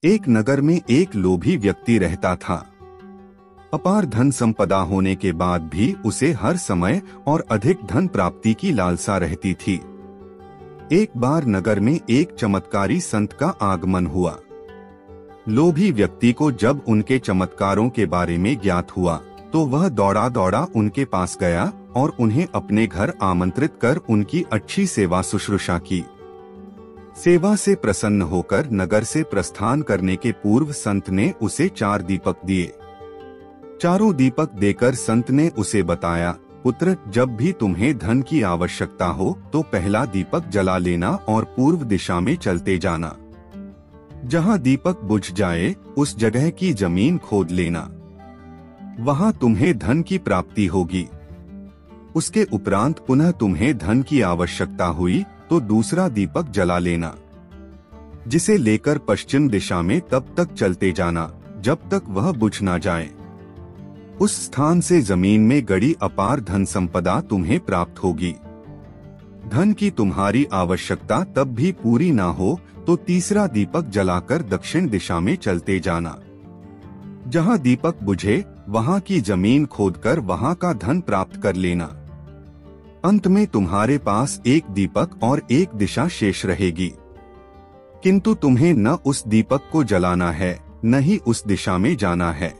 एक नगर में एक लोभी व्यक्ति रहता था। अपार धन संपदा होने के बाद भी उसे हर समय और अधिक धन प्राप्ति की लालसा रहती थी। एक बार नगर में एक चमत्कारी संत का आगमन हुआ। लोभी व्यक्ति को जब उनके चमत्कारों के बारे में ज्ञात हुआ तो वह दौड़ा दौड़ा उनके पास गया और उन्हें अपने घर आमंत्रित कर उनकी अच्छी सेवा शुश्रूषा की। सेवा से प्रसन्न होकर नगर से प्रस्थान करने के पूर्व संत ने उसे 4 दीपक दिए। चारों दीपक देकर संत ने उसे बताया, पुत्र, जब भी तुम्हें धन की आवश्यकता हो तो पहला दीपक जला लेना और पूर्व दिशा में चलते जाना। जहाँ दीपक बुझ जाए उस जगह की जमीन खोद लेना, वहाँ तुम्हें धन की प्राप्ति होगी। उसके उपरांत पुनः तुम्हें धन की आवश्यकता हुई तो दूसरा दीपक जला लेना, जिसे लेकर पश्चिम दिशा में तब तक चलते जाना जब तक वह बुझ ना जाए। उस स्थान से जमीन में गड़ी अपार धन संपदा तुम्हें प्राप्त होगी। धन की तुम्हारी आवश्यकता तब भी पूरी ना हो तो तीसरा दीपक जलाकर दक्षिण दिशा में चलते जाना। जहाँ दीपक बुझे वहाँ की जमीन खोदकर वहाँ का धन प्राप्त कर लेना। अंत में तुम्हारे पास एक दीपक और एक दिशा शेष रहेगी, किंतु तुम्हें न उस दीपक को जलाना है न ही उस दिशा में जाना है।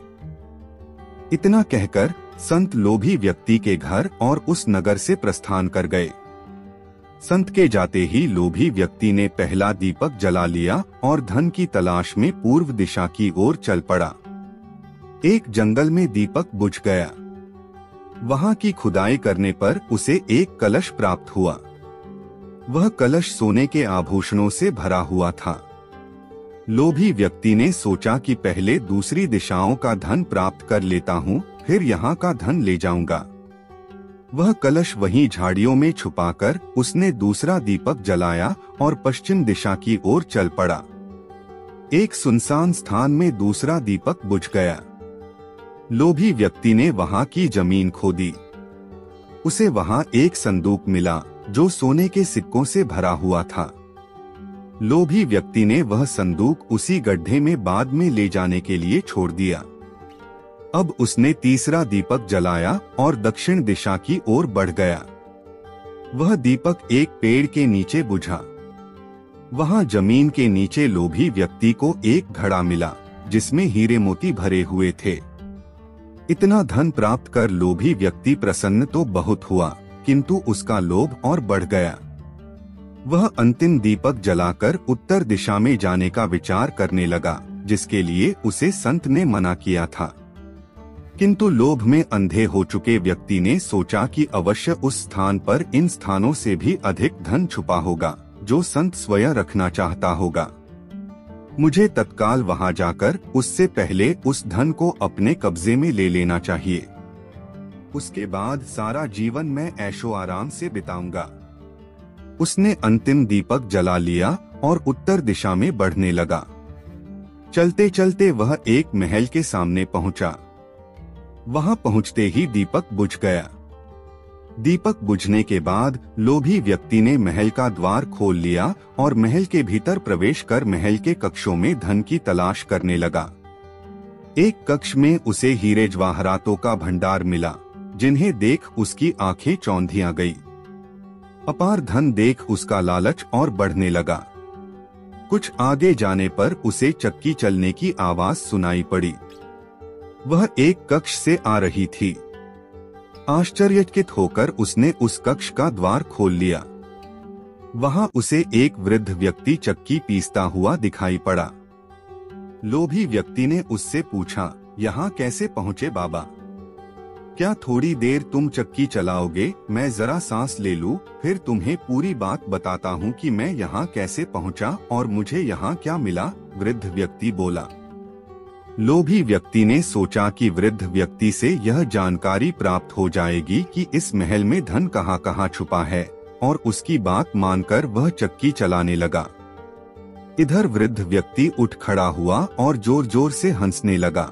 इतना कहकर संत लोभी व्यक्ति के घर और उस नगर से प्रस्थान कर गए। संत के जाते ही लोभी व्यक्ति ने पहला दीपक जला लिया और धन की तलाश में पूर्व दिशा की ओर चल पड़ा। एक जंगल में दीपक बुझ गया। वहां की खुदाई करने पर उसे एक कलश प्राप्त हुआ। वह कलश सोने के आभूषणों से भरा हुआ था। लोभी व्यक्ति ने सोचा कि पहले दूसरी दिशाओं का धन प्राप्त कर लेता हूँ, फिर यहाँ का धन ले जाऊंगा। वह कलश वहीं झाड़ियों में छुपाकर उसने दूसरा दीपक जलाया और पश्चिम दिशा की ओर चल पड़ा। एक सुनसान स्थान में दूसरा दीपक बुझ गया। लोभी व्यक्ति ने वहां की जमीन खोदी। उसे वहां एक संदूक मिला जो सोने के सिक्कों से भरा हुआ था। लोभी व्यक्ति ने वह संदूक उसी गड्ढे में बाद में ले जाने के लिए छोड़ दिया। अब उसने तीसरा दीपक जलाया और दक्षिण दिशा की ओर बढ़ गया। वह दीपक एक पेड़ के नीचे बुझा। वहां जमीन के नीचे लोभी व्यक्ति को एक घड़ा मिला जिसमें हीरे मोती भरे हुए थे। इतना धन प्राप्त कर लोभी व्यक्ति प्रसन्न तो बहुत हुआ, किंतु उसका लोभ और बढ़ गया। वह अंतिम दीपक जलाकर उत्तर दिशा में जाने का विचार करने लगा, जिसके लिए उसे संत ने मना किया था। किंतु लोभ में अंधे हो चुके व्यक्ति ने सोचा कि अवश्य उस स्थान पर इन स्थानों से भी अधिक धन छुपा होगा जो संत स्वयं रखना चाहता होगा। मुझे तत्काल वहां जाकर उससे पहले उस धन को अपने कब्जे में ले लेना चाहिए। उसके बाद सारा जीवन मैं ऐशो आराम से बिताऊंगा। उसने अंतिम दीपक जला लिया और उत्तर दिशा में बढ़ने लगा। चलते चलते वह एक महल के सामने पहुंचा। वहां पहुंचते ही दीपक बुझ गया। दीपक बुझने के बाद लोभी व्यक्ति ने महल का द्वार खोल लिया और महल के भीतर प्रवेश कर महल के कक्षों में धन की तलाश करने लगा। एक कक्ष में उसे हीरे जवाहरातों का भंडार मिला, जिन्हें देख उसकी आंखें चौंधी आ गई। अपार धन देख उसका लालच और बढ़ने लगा। कुछ आगे जाने पर उसे चक्की चलने की आवाज सुनाई पड़ी। वह एक कक्ष से आ रही थी। आश्चर्यचकित होकर उसने उस कक्ष का द्वार खोल लिया। वहां उसे एक वृद्ध व्यक्ति चक्की पीसता हुआ दिखाई पड़ा। लोभी व्यक्ति ने उससे पूछा, यहाँ कैसे पहुँचे बाबा? क्या थोड़ी देर तुम चक्की चलाओगे? मैं जरा सांस ले लूं, फिर तुम्हें पूरी बात बताता हूँ कि मैं यहाँ कैसे पहुँचा और मुझे यहाँ क्या मिला। वृद्ध व्यक्ति बोला। लोभी व्यक्ति ने सोचा कि वृद्ध व्यक्ति से यह जानकारी प्राप्त हो जाएगी कि इस महल में धन कहाँ कहाँ छुपा है, और उसकी बात मानकर वह चक्की चलाने लगा। इधर वृद्ध व्यक्ति उठ खड़ा हुआ और जोर जोर से हंसने लगा।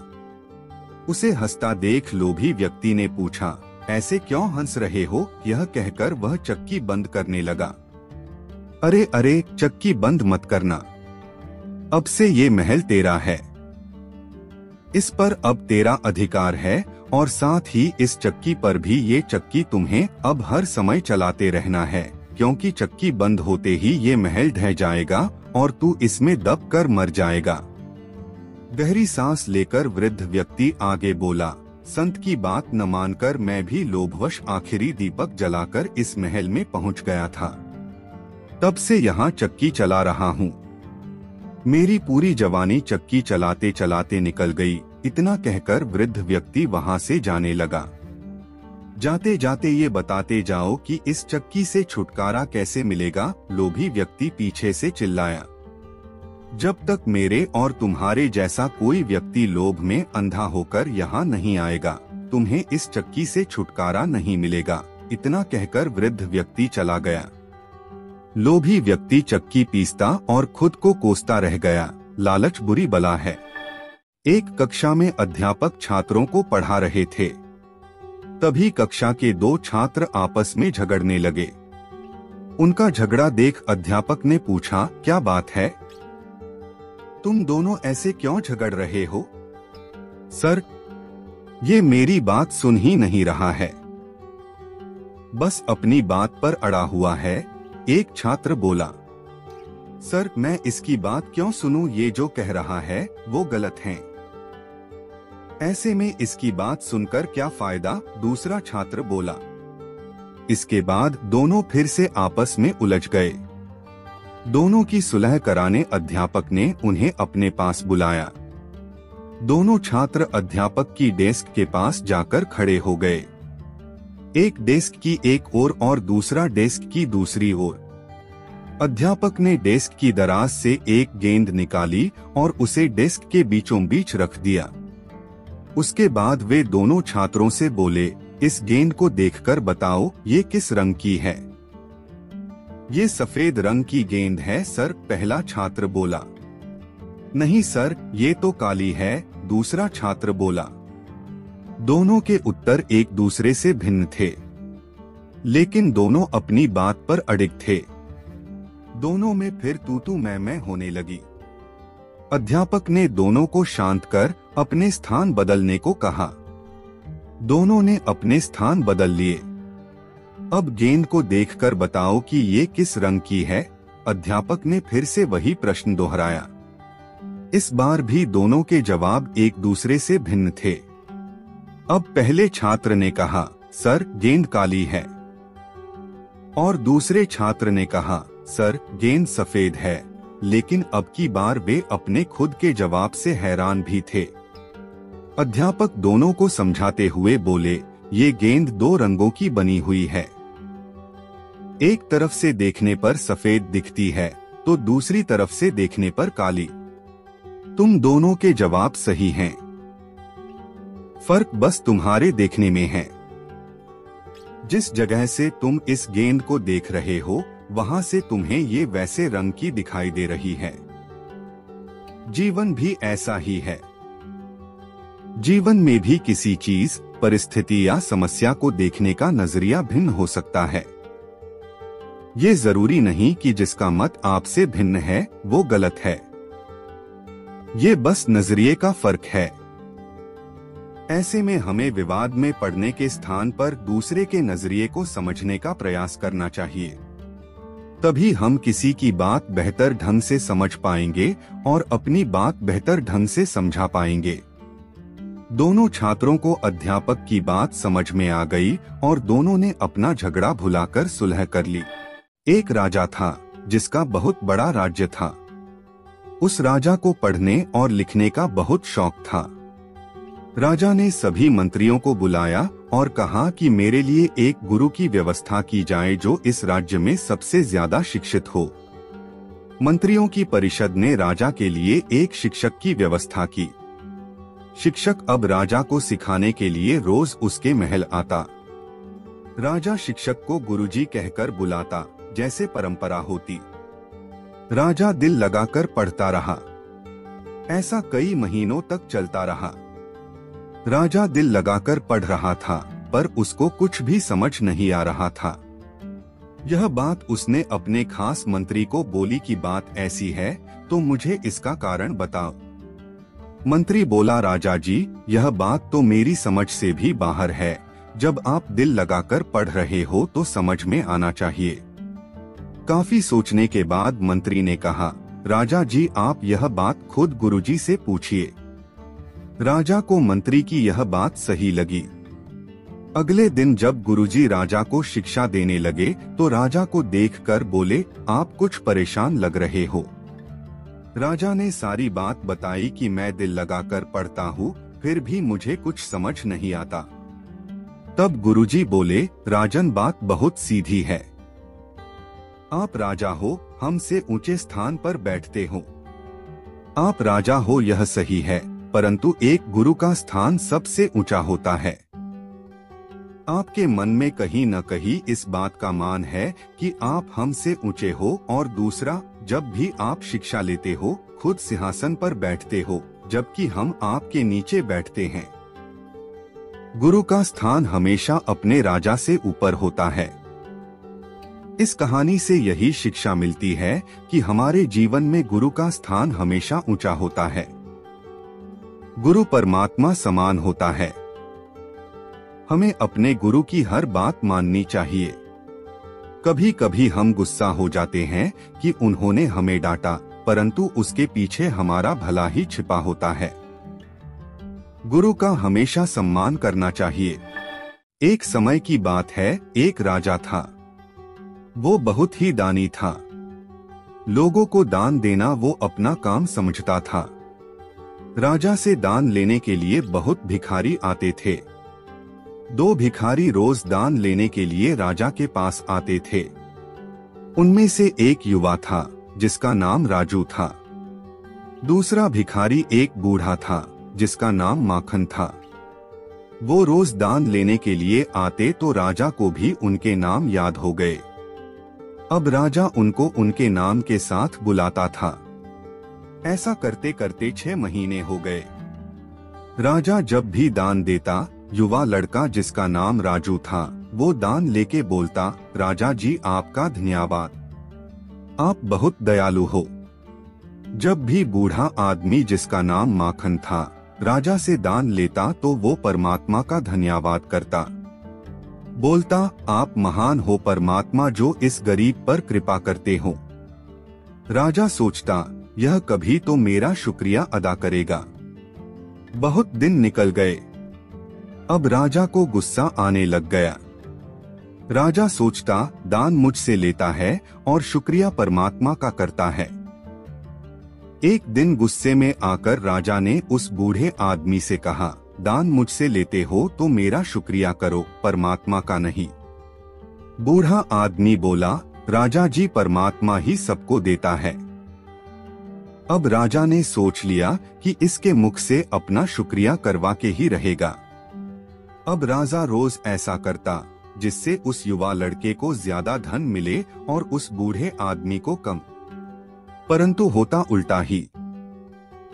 उसे हंसता देख लोभी व्यक्ति ने पूछा, ऐसे क्यों हंस रहे हो? यह कहकर वह चक्की बंद करने लगा। अरे अरे, चक्की बंद मत करना। अब से ये महल तेरा है, इस पर अब तेरा अधिकार है और साथ ही इस चक्की पर भी। ये चक्की तुम्हें अब हर समय चलाते रहना है, क्योंकि चक्की बंद होते ही ये महल ढह जाएगा और तू इसमें दब कर मर जाएगा। गहरी सांस लेकर वृद्ध व्यक्ति आगे बोला, संत की बात न मानकर मैं भी लोभवश आखिरी दीपक जलाकर इस महल में पहुंच गया था। तब से यहाँ चक्की चला रहा हूँ। मेरी पूरी जवानी चक्की चलाते चलाते निकल गई। इतना कहकर वृद्ध व्यक्ति वहाँ से जाने लगा। जाते जाते ये बताते जाओ कि इस चक्की से छुटकारा कैसे मिलेगा, लोभी व्यक्ति पीछे से चिल्लाया। जब तक मेरे और तुम्हारे जैसा कोई व्यक्ति लोभ में अंधा होकर यहाँ नहीं आएगा, तुम्हें इस चक्की से छुटकारा नहीं मिलेगा। इतना कहकर वृद्ध व्यक्ति चला गया। लोभी व्यक्ति चक्की पीसता और खुद को कोसता रह गया। लालच बुरी बला है। एक कक्षा में अध्यापक छात्रों को पढ़ा रहे थे। तभी कक्षा के दो छात्र आपस में झगड़ने लगे। उनका झगड़ा देख अध्यापक ने पूछा, क्या बात है? तुम दोनों ऐसे क्यों झगड़ रहे हो? सर, ये मेरी बात सुन ही नहीं रहा है, बस अपनी बात पर अड़ा हुआ है। एक छात्र बोला, सर मैं इसकी बात क्यों सुनूं, ये जो कह रहा है वो गलत है। ऐसे में इसकी बात सुनकर क्या फायदा? दूसरा छात्र बोला। इसके बाद दोनों फिर से आपस में उलझ गए। दोनों की सुलह कराने अध्यापक ने उन्हें अपने पास बुलाया। दोनों छात्र अध्यापक की डेस्क के पास जाकर खड़े हो गए। एक डेस्क की एक ओर और दूसरा डेस्क की दूसरी ओर। अध्यापक ने डेस्क की दराज से एक गेंद निकाली और उसे डेस्क के बीचों बीच रख दिया। उसके बाद वे दोनों छात्रों से बोले, इस गेंद को देखकर बताओ ये किस रंग की है? ये सफेद रंग की गेंद है सर, पहला छात्र बोला। नहीं सर, ये तो काली है, दूसरा छात्र बोला। दोनों के उत्तर एक दूसरे से भिन्न थे, लेकिन दोनों अपनी बात पर अडिग थे। दोनों में फिर तू मैं होने लगी। अध्यापक ने दोनों को शांत कर अपने स्थान बदलने को कहा। दोनों ने अपने स्थान बदल लिए। अब गेंद को देखकर बताओ कि ये किस रंग की है? अध्यापक ने फिर से वही प्रश्न दोहराया। इस बार भी दोनों के जवाब एक दूसरे से भिन्न थे। अब पहले छात्र ने कहा, सर गेंद काली है, और दूसरे छात्र ने कहा, सर गेंद सफेद है। लेकिन अब की बार वे अपने खुद के जवाब से हैरान भी थे। अध्यापक दोनों को समझाते हुए बोले, ये गेंद दो रंगों की बनी हुई है। एक तरफ से देखने पर सफेद दिखती है तो दूसरी तरफ से देखने पर काली। तुम दोनों के जवाब सही हैं। फर्क बस तुम्हारे देखने में है। जिस जगह से तुम इस गेंद को देख रहे हो, वहां से तुम्हें ये वैसे रंग की दिखाई दे रही है। जीवन भी ऐसा ही है। जीवन में भी किसी चीज, परिस्थिति या समस्या को देखने का नजरिया भिन्न हो सकता है। ये जरूरी नहीं कि जिसका मत आपसे भिन्न है वो गलत है। ये बस नजरिए का फर्क है। ऐसे में हमें विवाद में पड़ने के स्थान पर दूसरे के नजरिए को समझने का प्रयास करना चाहिए। तभी हम किसी की बात बेहतर ढंग से समझ पाएंगे और अपनी बात बेहतर ढंग से समझा पाएंगे। दोनों छात्रों को अध्यापक की बात समझ में आ गई और दोनों ने अपना झगड़ा भुलाकर सुलह कर ली। एक राजा था जिसका बहुत बड़ा राज्य था। उस राजा को पढ़ने और लिखने का बहुत शौक था। राजा ने सभी मंत्रियों को बुलाया और कहा कि मेरे लिए एक गुरु की व्यवस्था की जाए जो इस राज्य में सबसे ज्यादा शिक्षित हो। मंत्रियों की परिषद ने राजा के लिए एक शिक्षक की व्यवस्था की। शिक्षक अब राजा को सिखाने के लिए रोज उसके महल आता। राजा शिक्षक को गुरुजी कहकर बुलाता, जैसे परंपरा होती। राजा दिल लगाकर पढ़ता रहा। ऐसा कई महीनों तक चलता रहा। राजा दिल लगाकर पढ़ रहा था, पर उसको कुछ भी समझ नहीं आ रहा था। यह बात उसने अपने खास मंत्री को बोली कि बात ऐसी है तो मुझे इसका कारण बताओ। मंत्री बोला, राजा जी, यह बात तो मेरी समझ से भी बाहर है। जब आप दिल लगाकर पढ़ रहे हो तो समझ में आना चाहिए। काफी सोचने के बाद मंत्री ने कहा, राजा जी, आप यह बात खुद गुरुजी से पूछिए। राजा को मंत्री की यह बात सही लगी। अगले दिन जब गुरुजी राजा को शिक्षा देने लगे तो राजा को देखकर बोले, आप कुछ परेशान लग रहे हो। राजा ने सारी बात बताई कि मैं दिल लगाकर पढ़ता हूँ, फिर भी मुझे कुछ समझ नहीं आता। तब गुरुजी बोले, राजन, बात बहुत सीधी है। आप राजा हो, हमसे ऊंचे स्थान पर बैठते हो। आप राजा हो यह सही है, परंतु एक गुरु का स्थान सबसे ऊंचा होता है। आपके मन में कहीं न कहीं इस बात का मान है कि आप हमसे ऊंचे हो, और दूसरा, जब भी आप शिक्षा लेते हो खुद सिंहासन पर बैठते हो, जबकि हम आपके नीचे बैठते हैं। गुरु का स्थान हमेशा अपने राजा से ऊपर होता है। इस कहानी से यही शिक्षा मिलती है कि हमारे जीवन में गुरु का स्थान हमेशा ऊंचा होता है। गुरु परमात्मा समान होता है। हमें अपने गुरु की हर बात माननी चाहिए। कभी कभी हम गुस्सा हो जाते हैं कि उन्होंने हमें डांटा, परंतु उसके पीछे हमारा भला ही छिपा होता है। गुरु का हमेशा सम्मान करना चाहिए। एक समय की बात है, एक राजा था। वो बहुत ही दानी था। लोगों को दान देना वो अपना काम समझता था। राजा से दान लेने के लिए बहुत भिखारी आते थे। 2 भिखारी रोज दान लेने के लिए राजा के पास आते थे। उनमें से एक युवा था जिसका नाम राजू था। दूसरा भिखारी एक बूढ़ा था जिसका नाम माखन था। वो रोज दान लेने के लिए आते तो राजा को भी उनके नाम याद हो गए। अब राजा उनको उनके नाम के साथ बुलाता था। ऐसा करते करते 6 महीने हो गए। राजा जब भी दान देता, युवा लड़का जिसका नाम राजू था वो दान लेके बोलता, राजा जी, आपका धन्यवाद, आप बहुत दयालु हो। जब भी बूढ़ा आदमी जिसका नाम माखन था राजा से दान लेता तो वो परमात्मा का धन्यवाद करता, बोलता, आप महान हो परमात्मा जो इस गरीब पर कृपा करते हो। राजा सोचता, यह कभी तो मेरा शुक्रिया अदा करेगा। बहुत दिन निकल गए। अब राजा को गुस्सा आने लग गया। राजा सोचता, दान मुझसे लेता है और शुक्रिया परमात्मा का करता है। एक दिन गुस्से में आकर राजा ने उस बूढ़े आदमी से कहा, दान मुझसे लेते हो तो मेरा शुक्रिया करो, परमात्मा का नहीं। बूढ़ा आदमी बोला, राजा जी, परमात्मा ही सबको देता है। अब राजा ने सोच लिया कि इसके मुख से अपना शुक्रिया करवा के ही रहेगा। अब राजा रोज ऐसा करता जिससे उस युवा लड़के को ज्यादा धन मिले और उस बूढ़े आदमी को कम। परंतु होता उल्टा ही।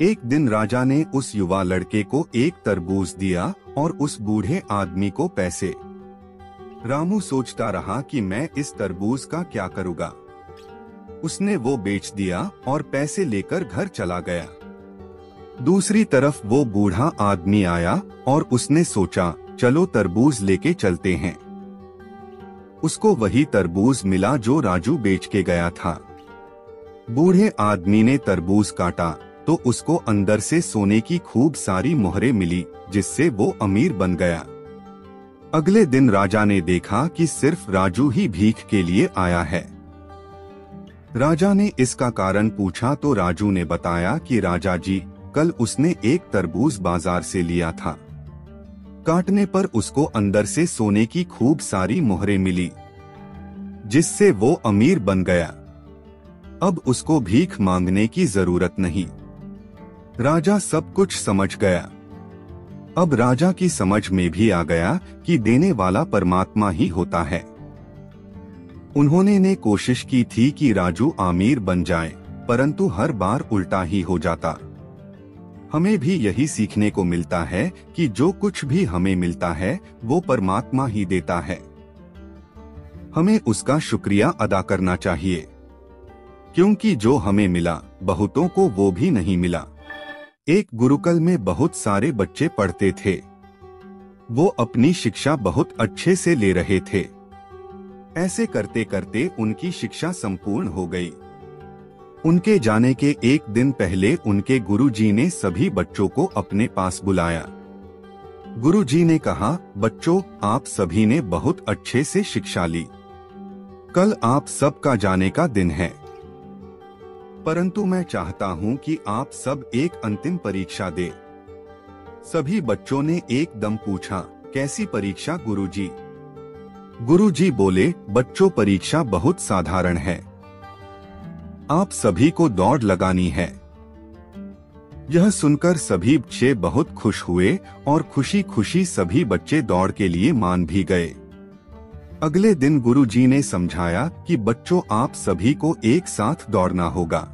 एक दिन राजा ने उस युवा लड़के को एक तरबूज दिया और उस बूढ़े आदमी को पैसे। रामू सोचता रहा कि मैं इस तरबूज का क्या करूँगा। उसने वो बेच दिया और पैसे लेकर घर चला गया। दूसरी तरफ वो बूढ़ा आदमी आया और उसने सोचा, चलो तरबूज लेके चलते हैं। उसको वही तरबूज मिला जो राजू बेच के गया था। बूढ़े आदमी ने तरबूज काटा तो उसको अंदर से सोने की खूब सारी मोहरें मिली, जिससे वो अमीर बन गया। अगले दिन राजा ने देखा कि सिर्फ राजू ही भीख के लिए आया है। राजा ने इसका कारण पूछा तो राजू ने बताया कि राजा जी, कल उसने एक तरबूज बाजार से लिया था। काटने पर उसको अंदर से सोने की खूब सारी मोहरें मिली, जिससे वो अमीर बन गया। अब उसको भीख मांगने की जरूरत नहीं। राजा सब कुछ समझ गया। अब राजा की समझ में भी आ गया कि देने वाला परमात्मा ही होता है। उन्होंने ने कोशिश की थी कि राजू अमीर बन जाए, परंतु हर बार उल्टा ही हो जाता। हमें भी यही सीखने को मिलता है कि जो कुछ भी हमें मिलता है वो परमात्मा ही देता है। हमें उसका शुक्रिया अदा करना चाहिए, क्योंकि जो हमें मिला बहुतों को वो भी नहीं मिला। एक गुरुकुल में बहुत सारे बच्चे पढ़ते थे। वो अपनी शिक्षा बहुत अच्छे से ले रहे थे। ऐसे करते करते उनकी शिक्षा संपूर्ण हो गई। उनके जाने के एक दिन पहले उनके गुरुजी ने सभी बच्चों को अपने पास बुलाया। गुरुजी ने कहा, बच्चों, आप सभी ने बहुत अच्छे से शिक्षा ली। कल आप सबका जाने का दिन है, परंतु मैं चाहता हूं कि आप सब एक अंतिम परीक्षा दें। सभी बच्चों ने एकदम पूछा, कैसी परीक्षा गुरुजी? गुरुजी बोले, बच्चों, परीक्षा बहुत साधारण है। आप सभी को दौड़ लगानी है। यह सुनकर सभी बच्चे बहुत खुश हुए और खुशी खुशी सभी बच्चे दौड़ के लिए मान भी गए। अगले दिन गुरुजी ने समझाया कि बच्चों, आप सभी को एक साथ दौड़ना होगा।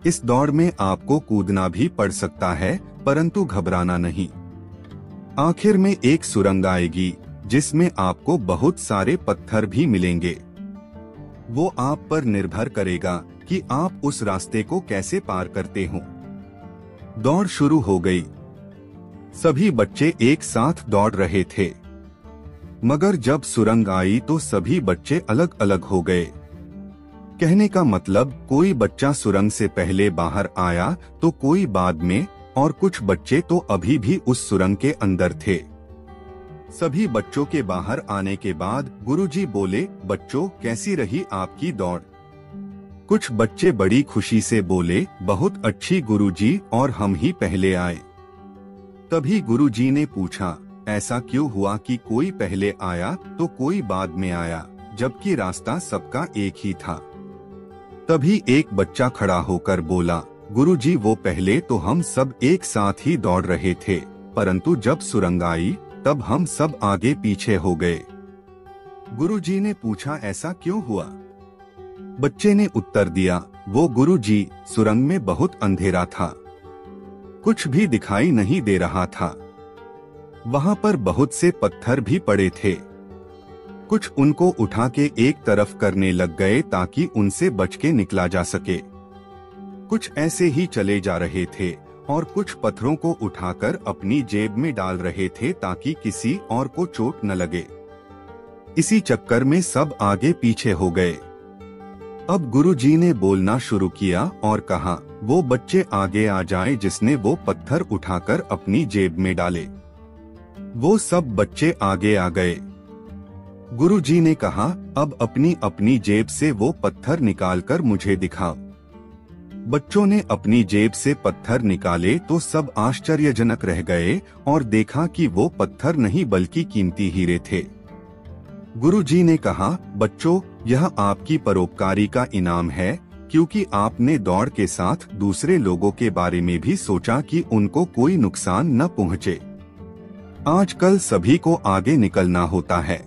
इस दौड़ में आपको कूदना भी पड़ सकता है, परंतु घबराना नहीं। आखिर में एक सुरंग आएगी जिसमें आपको बहुत सारे पत्थर भी मिलेंगे। वो आप पर निर्भर करेगा कि आप उस रास्ते को कैसे पार करते हो। दौड़ शुरू हो गई। सभी बच्चे एक साथ दौड़ रहे थे, मगर जब सुरंग आई तो सभी बच्चे अलग अलग हो गए। कहने का मतलब, कोई बच्चा सुरंग से पहले बाहर आया तो कोई बाद में, और कुछ बच्चे तो अभी भी उस सुरंग के अंदर थे। सभी बच्चों के बाहर आने के बाद गुरुजी बोले, बच्चों, कैसी रही आपकी दौड़? कुछ बच्चे बड़ी खुशी से बोले, बहुत अच्छी गुरुजी, और हम ही पहले आए। तभी गुरुजी ने पूछा, ऐसा क्यों हुआ कि कोई पहले आया तो कोई बाद में आया, जबकि रास्ता सबका एक ही था? तभी एक बच्चा खड़ा होकर बोला, गुरुजी, वो पहले तो हम सब एक साथ ही दौड़ रहे थे, परंतु जब सुरंग आई तब हम सब आगे पीछे हो गए। गुरुजी ने पूछा, ऐसा क्यों हुआ? बच्चे ने उत्तर दिया, वो गुरुजी, सुरंग में बहुत अंधेरा था, कुछ भी दिखाई नहीं दे रहा था। वहां पर बहुत से पत्थर भी पड़े थे। कुछ उनको उठा के एक तरफ करने लग गए ताकि उनसे बच के निकला जा सके। कुछ ऐसे ही चले जा रहे थे और कुछ पत्थरों को उठाकर अपनी जेब में डाल रहे थे ताकि किसी और को चोट न लगे। इसी चक्कर में सब आगे पीछे हो गए। अब गुरुजी ने बोलना शुरू किया और कहा, वो बच्चे आगे आ जाएं जिसने वो पत्थर उठाकर अपनी जेब में डाले। वो सब बच्चे आगे आ गए। गुरुजी ने कहा, अब अपनी अपनी जेब से वो पत्थर निकालकर मुझे दिखाओ। बच्चों ने अपनी जेब से पत्थर निकाले तो सब आश्चर्यजनक रह गए और देखा कि वो पत्थर नहीं बल्कि कीमती हीरे थे। गुरुजी ने कहा, बच्चों, यह आपकी परोपकारी का इनाम है, क्योंकि आपने दौड़ के साथ दूसरे लोगों के बारे में भी सोचा कि उनको कोई नुकसान न पहुंचे। आजकल सभी को आगे निकलना होता है।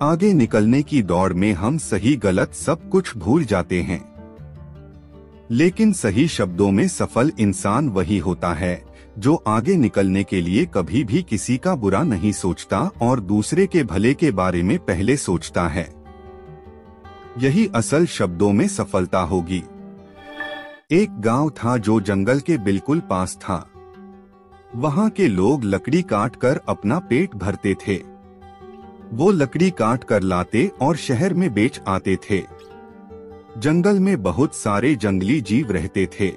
आगे निकलने की दौड़ में हम सही गलत सब कुछ भूल जाते हैं, लेकिन सही शब्दों में सफल इंसान वही होता है जो आगे निकलने के लिए कभी भी किसी का बुरा नहीं सोचता और दूसरे के भले के बारे में पहले सोचता है। यही असल शब्दों में सफलता होगी। एक गांव था जो जंगल के बिल्कुल पास था। वहां के लोग लकड़ी काट कर अपना पेट भरते थे। वो लकड़ी काट कर लाते और शहर में बेच आते थे। जंगल में बहुत सारे जंगली जीव रहते थे।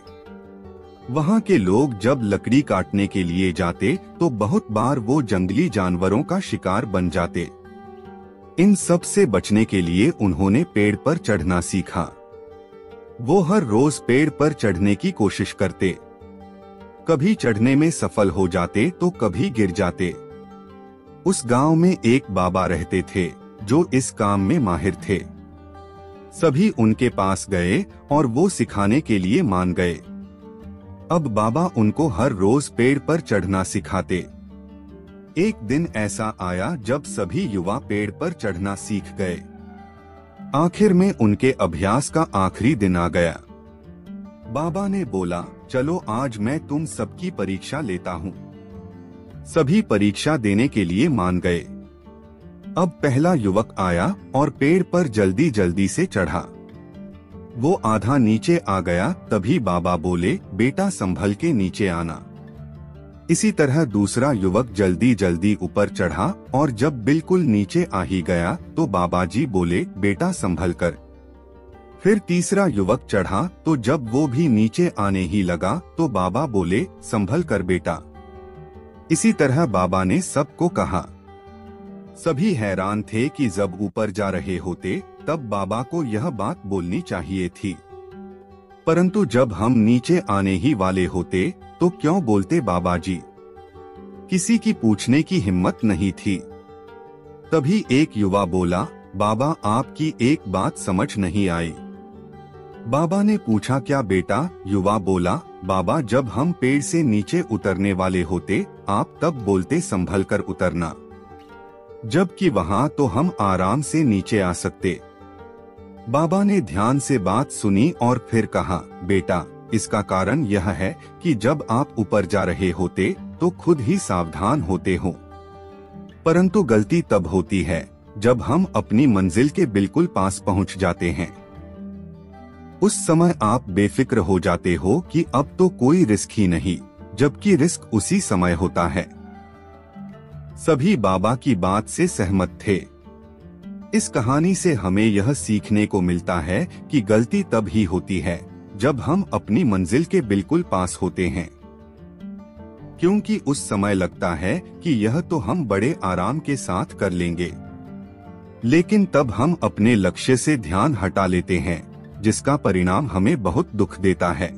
वहां के लोग जब लकड़ी काटने के लिए जाते तो बहुत बार वो जंगली जानवरों का शिकार बन जाते। इन सब से बचने के लिए उन्होंने पेड़ पर चढ़ना सीखा। वो हर रोज पेड़ पर चढ़ने की कोशिश करते। कभी चढ़ने में सफल हो जाते तो कभी गिर जाते। उस गांव में एक बाबा रहते थे जो इस काम में माहिर थे। सभी उनके पास गए और वो सिखाने के लिए मान गए। अब बाबा उनको हर रोज पेड़ पर चढ़ना सिखाते। एक दिन ऐसा आया जब सभी युवा पेड़ पर चढ़ना सीख गए। आखिर में उनके अभ्यास का आखिरी दिन आ गया। बाबा ने बोला, चलो आज मैं तुम सबकी परीक्षा लेता हूँ। सभी परीक्षा देने के लिए मान गए। अब पहला युवक आया और पेड़ पर जल्दी जल्दी से चढ़ा। वो आधा नीचे आ गया, तभी बाबा बोले, बेटा संभल के नीचे आना। इसी तरह दूसरा युवक जल्दी जल्दी ऊपर चढ़ा और जब बिल्कुल नीचे आ ही गया तो बाबा जी बोले, बेटा संभल कर। फिर तीसरा युवक चढ़ा तो जब वो भी नीचे आने ही लगा तो बाबा बोले, संभल कर बेटा। इसी तरह बाबा ने सबको कहा। सभी हैरान थे कि जब ऊपर जा रहे होते तब बाबा को यह बात बोलनी चाहिए थी, परंतु जब हम नीचे आने ही वाले होते तो क्यों बोलते बाबा जी। किसी की पूछने की हिम्मत नहीं थी। तभी एक युवा बोला, बाबा आपकी एक बात समझ नहीं आई। बाबा ने पूछा, क्या बेटा? युवा बोला, बाबा जब हम पेड़ से नीचे उतरने वाले होते आप तब बोलते संभल कर उतरना, जबकि वहां तो हम आराम से नीचे आ सकते। बाबा ने ध्यान से बात सुनी और फिर कहा, बेटा इसका कारण यह है कि जब आप ऊपर जा रहे होते तो खुद ही सावधान होते हो, परंतु गलती तब होती है जब हम अपनी मंजिल के बिल्कुल पास पहुंच जाते हैं। उस समय आप बेफिक्र हो जाते हो कि अब तो कोई रिस्क ही नहीं, जबकि रिस्क उसी समय होता है। सभी बाबा की बात से सहमत थे। इस कहानी से हमें यह सीखने को मिलता है कि गलती तब ही होती है जब हम अपनी मंजिल के बिल्कुल पास होते हैं, क्योंकि उस समय लगता है कि यह तो हम बड़े आराम के साथ कर लेंगे, लेकिन तब हम अपने लक्ष्य से ध्यान हटा लेते हैं, जिसका परिणाम हमें बहुत दुख देता है।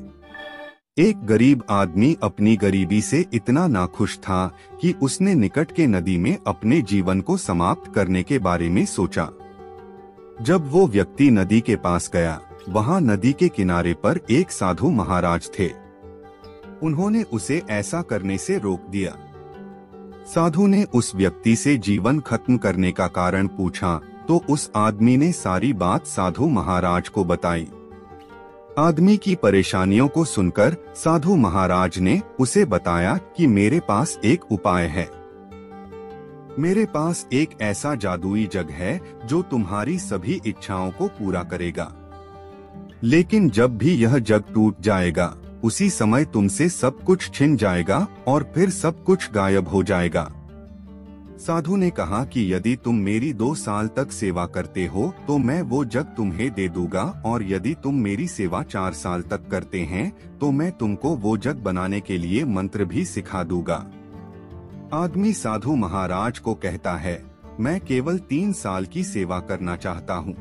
एक गरीब आदमी अपनी गरीबी से इतना नाखुश था कि उसने निकट के नदी में अपने जीवन को समाप्त करने के बारे में सोचा। जब वो व्यक्ति नदी के पास गया, वहां नदी के किनारे पर एक साधु महाराज थे। उन्होंने उसे ऐसा करने से रोक दिया। साधु ने उस व्यक्ति से जीवन खत्म करने का कारण पूछा तो उस आदमी ने सारी बात साधु महाराज को बताई। आदमी की परेशानियों को सुनकर साधु महाराज ने उसे बताया कि मेरे पास एक उपाय है। मेरे पास एक ऐसा जादुई जग है जो तुम्हारी सभी इच्छाओं को पूरा करेगा, लेकिन जब भी यह जग टूट जाएगा उसी समय तुमसे सब कुछ छिन जाएगा और फिर सब कुछ गायब हो जाएगा। साधु ने कहा कि यदि तुम मेरी 2 साल तक सेवा करते हो तो मैं वो जग तुम्हें दे दूंगा, और यदि तुम मेरी सेवा 4 साल तक करते हैं तो मैं तुमको वो जग बनाने के लिए मंत्र भी सिखा दूंगा। आदमी साधु महाराज को कहता है, मैं केवल 3 साल की सेवा करना चाहता हूँ,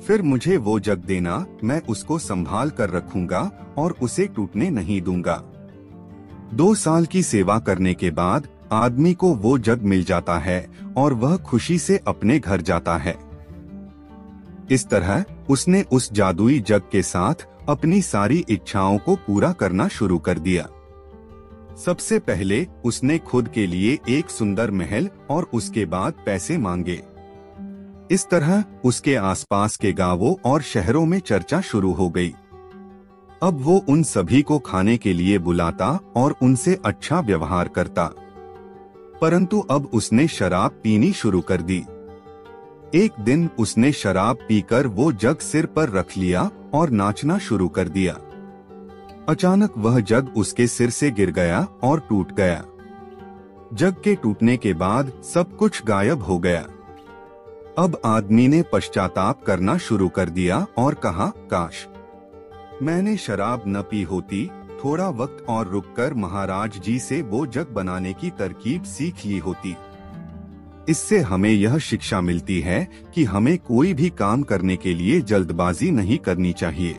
फिर मुझे वो जग देना, मैं उसको संभाल कर रखूंगा और उसे टूटने नहीं दूंगा। 2 साल की सेवा करने के बाद आदमी को वो जग मिल जाता है और वह खुशी से अपने घर जाता है। इस तरह उसने उस जादुई जग के साथ अपनी सारी इच्छाओं को पूरा करना शुरू कर दिया। सबसे पहले उसने खुद के लिए एक सुंदर महल और उसके बाद पैसे मांगे। इस तरह उसके आसपास के गांवों और शहरों में चर्चा शुरू हो गई। अब वो उन सभी को खाने के लिए बुलाता और उनसे अच्छा व्यवहार करता, परंतु अब उसने शराब पीनी शुरू कर दी। एक दिन उसने शराब पीकर वो जग सिर पर रख लिया और नाचना शुरू कर दिया। अचानक वह जग उसके सिर से गिर गया और टूट गया। जग के टूटने के बाद सब कुछ गायब हो गया। अब आदमी ने पश्चाताप करना शुरू कर दिया और कहा, काश मैंने शराब न पी होती, थोड़ा वक्त और रुककर महाराज जी से वो जग बनाने की तरकीब सीख ली होती। इससे हमें यह शिक्षा मिलती है कि हमें कोई भी काम करने के लिए जल्दबाजी नहीं करनी चाहिए।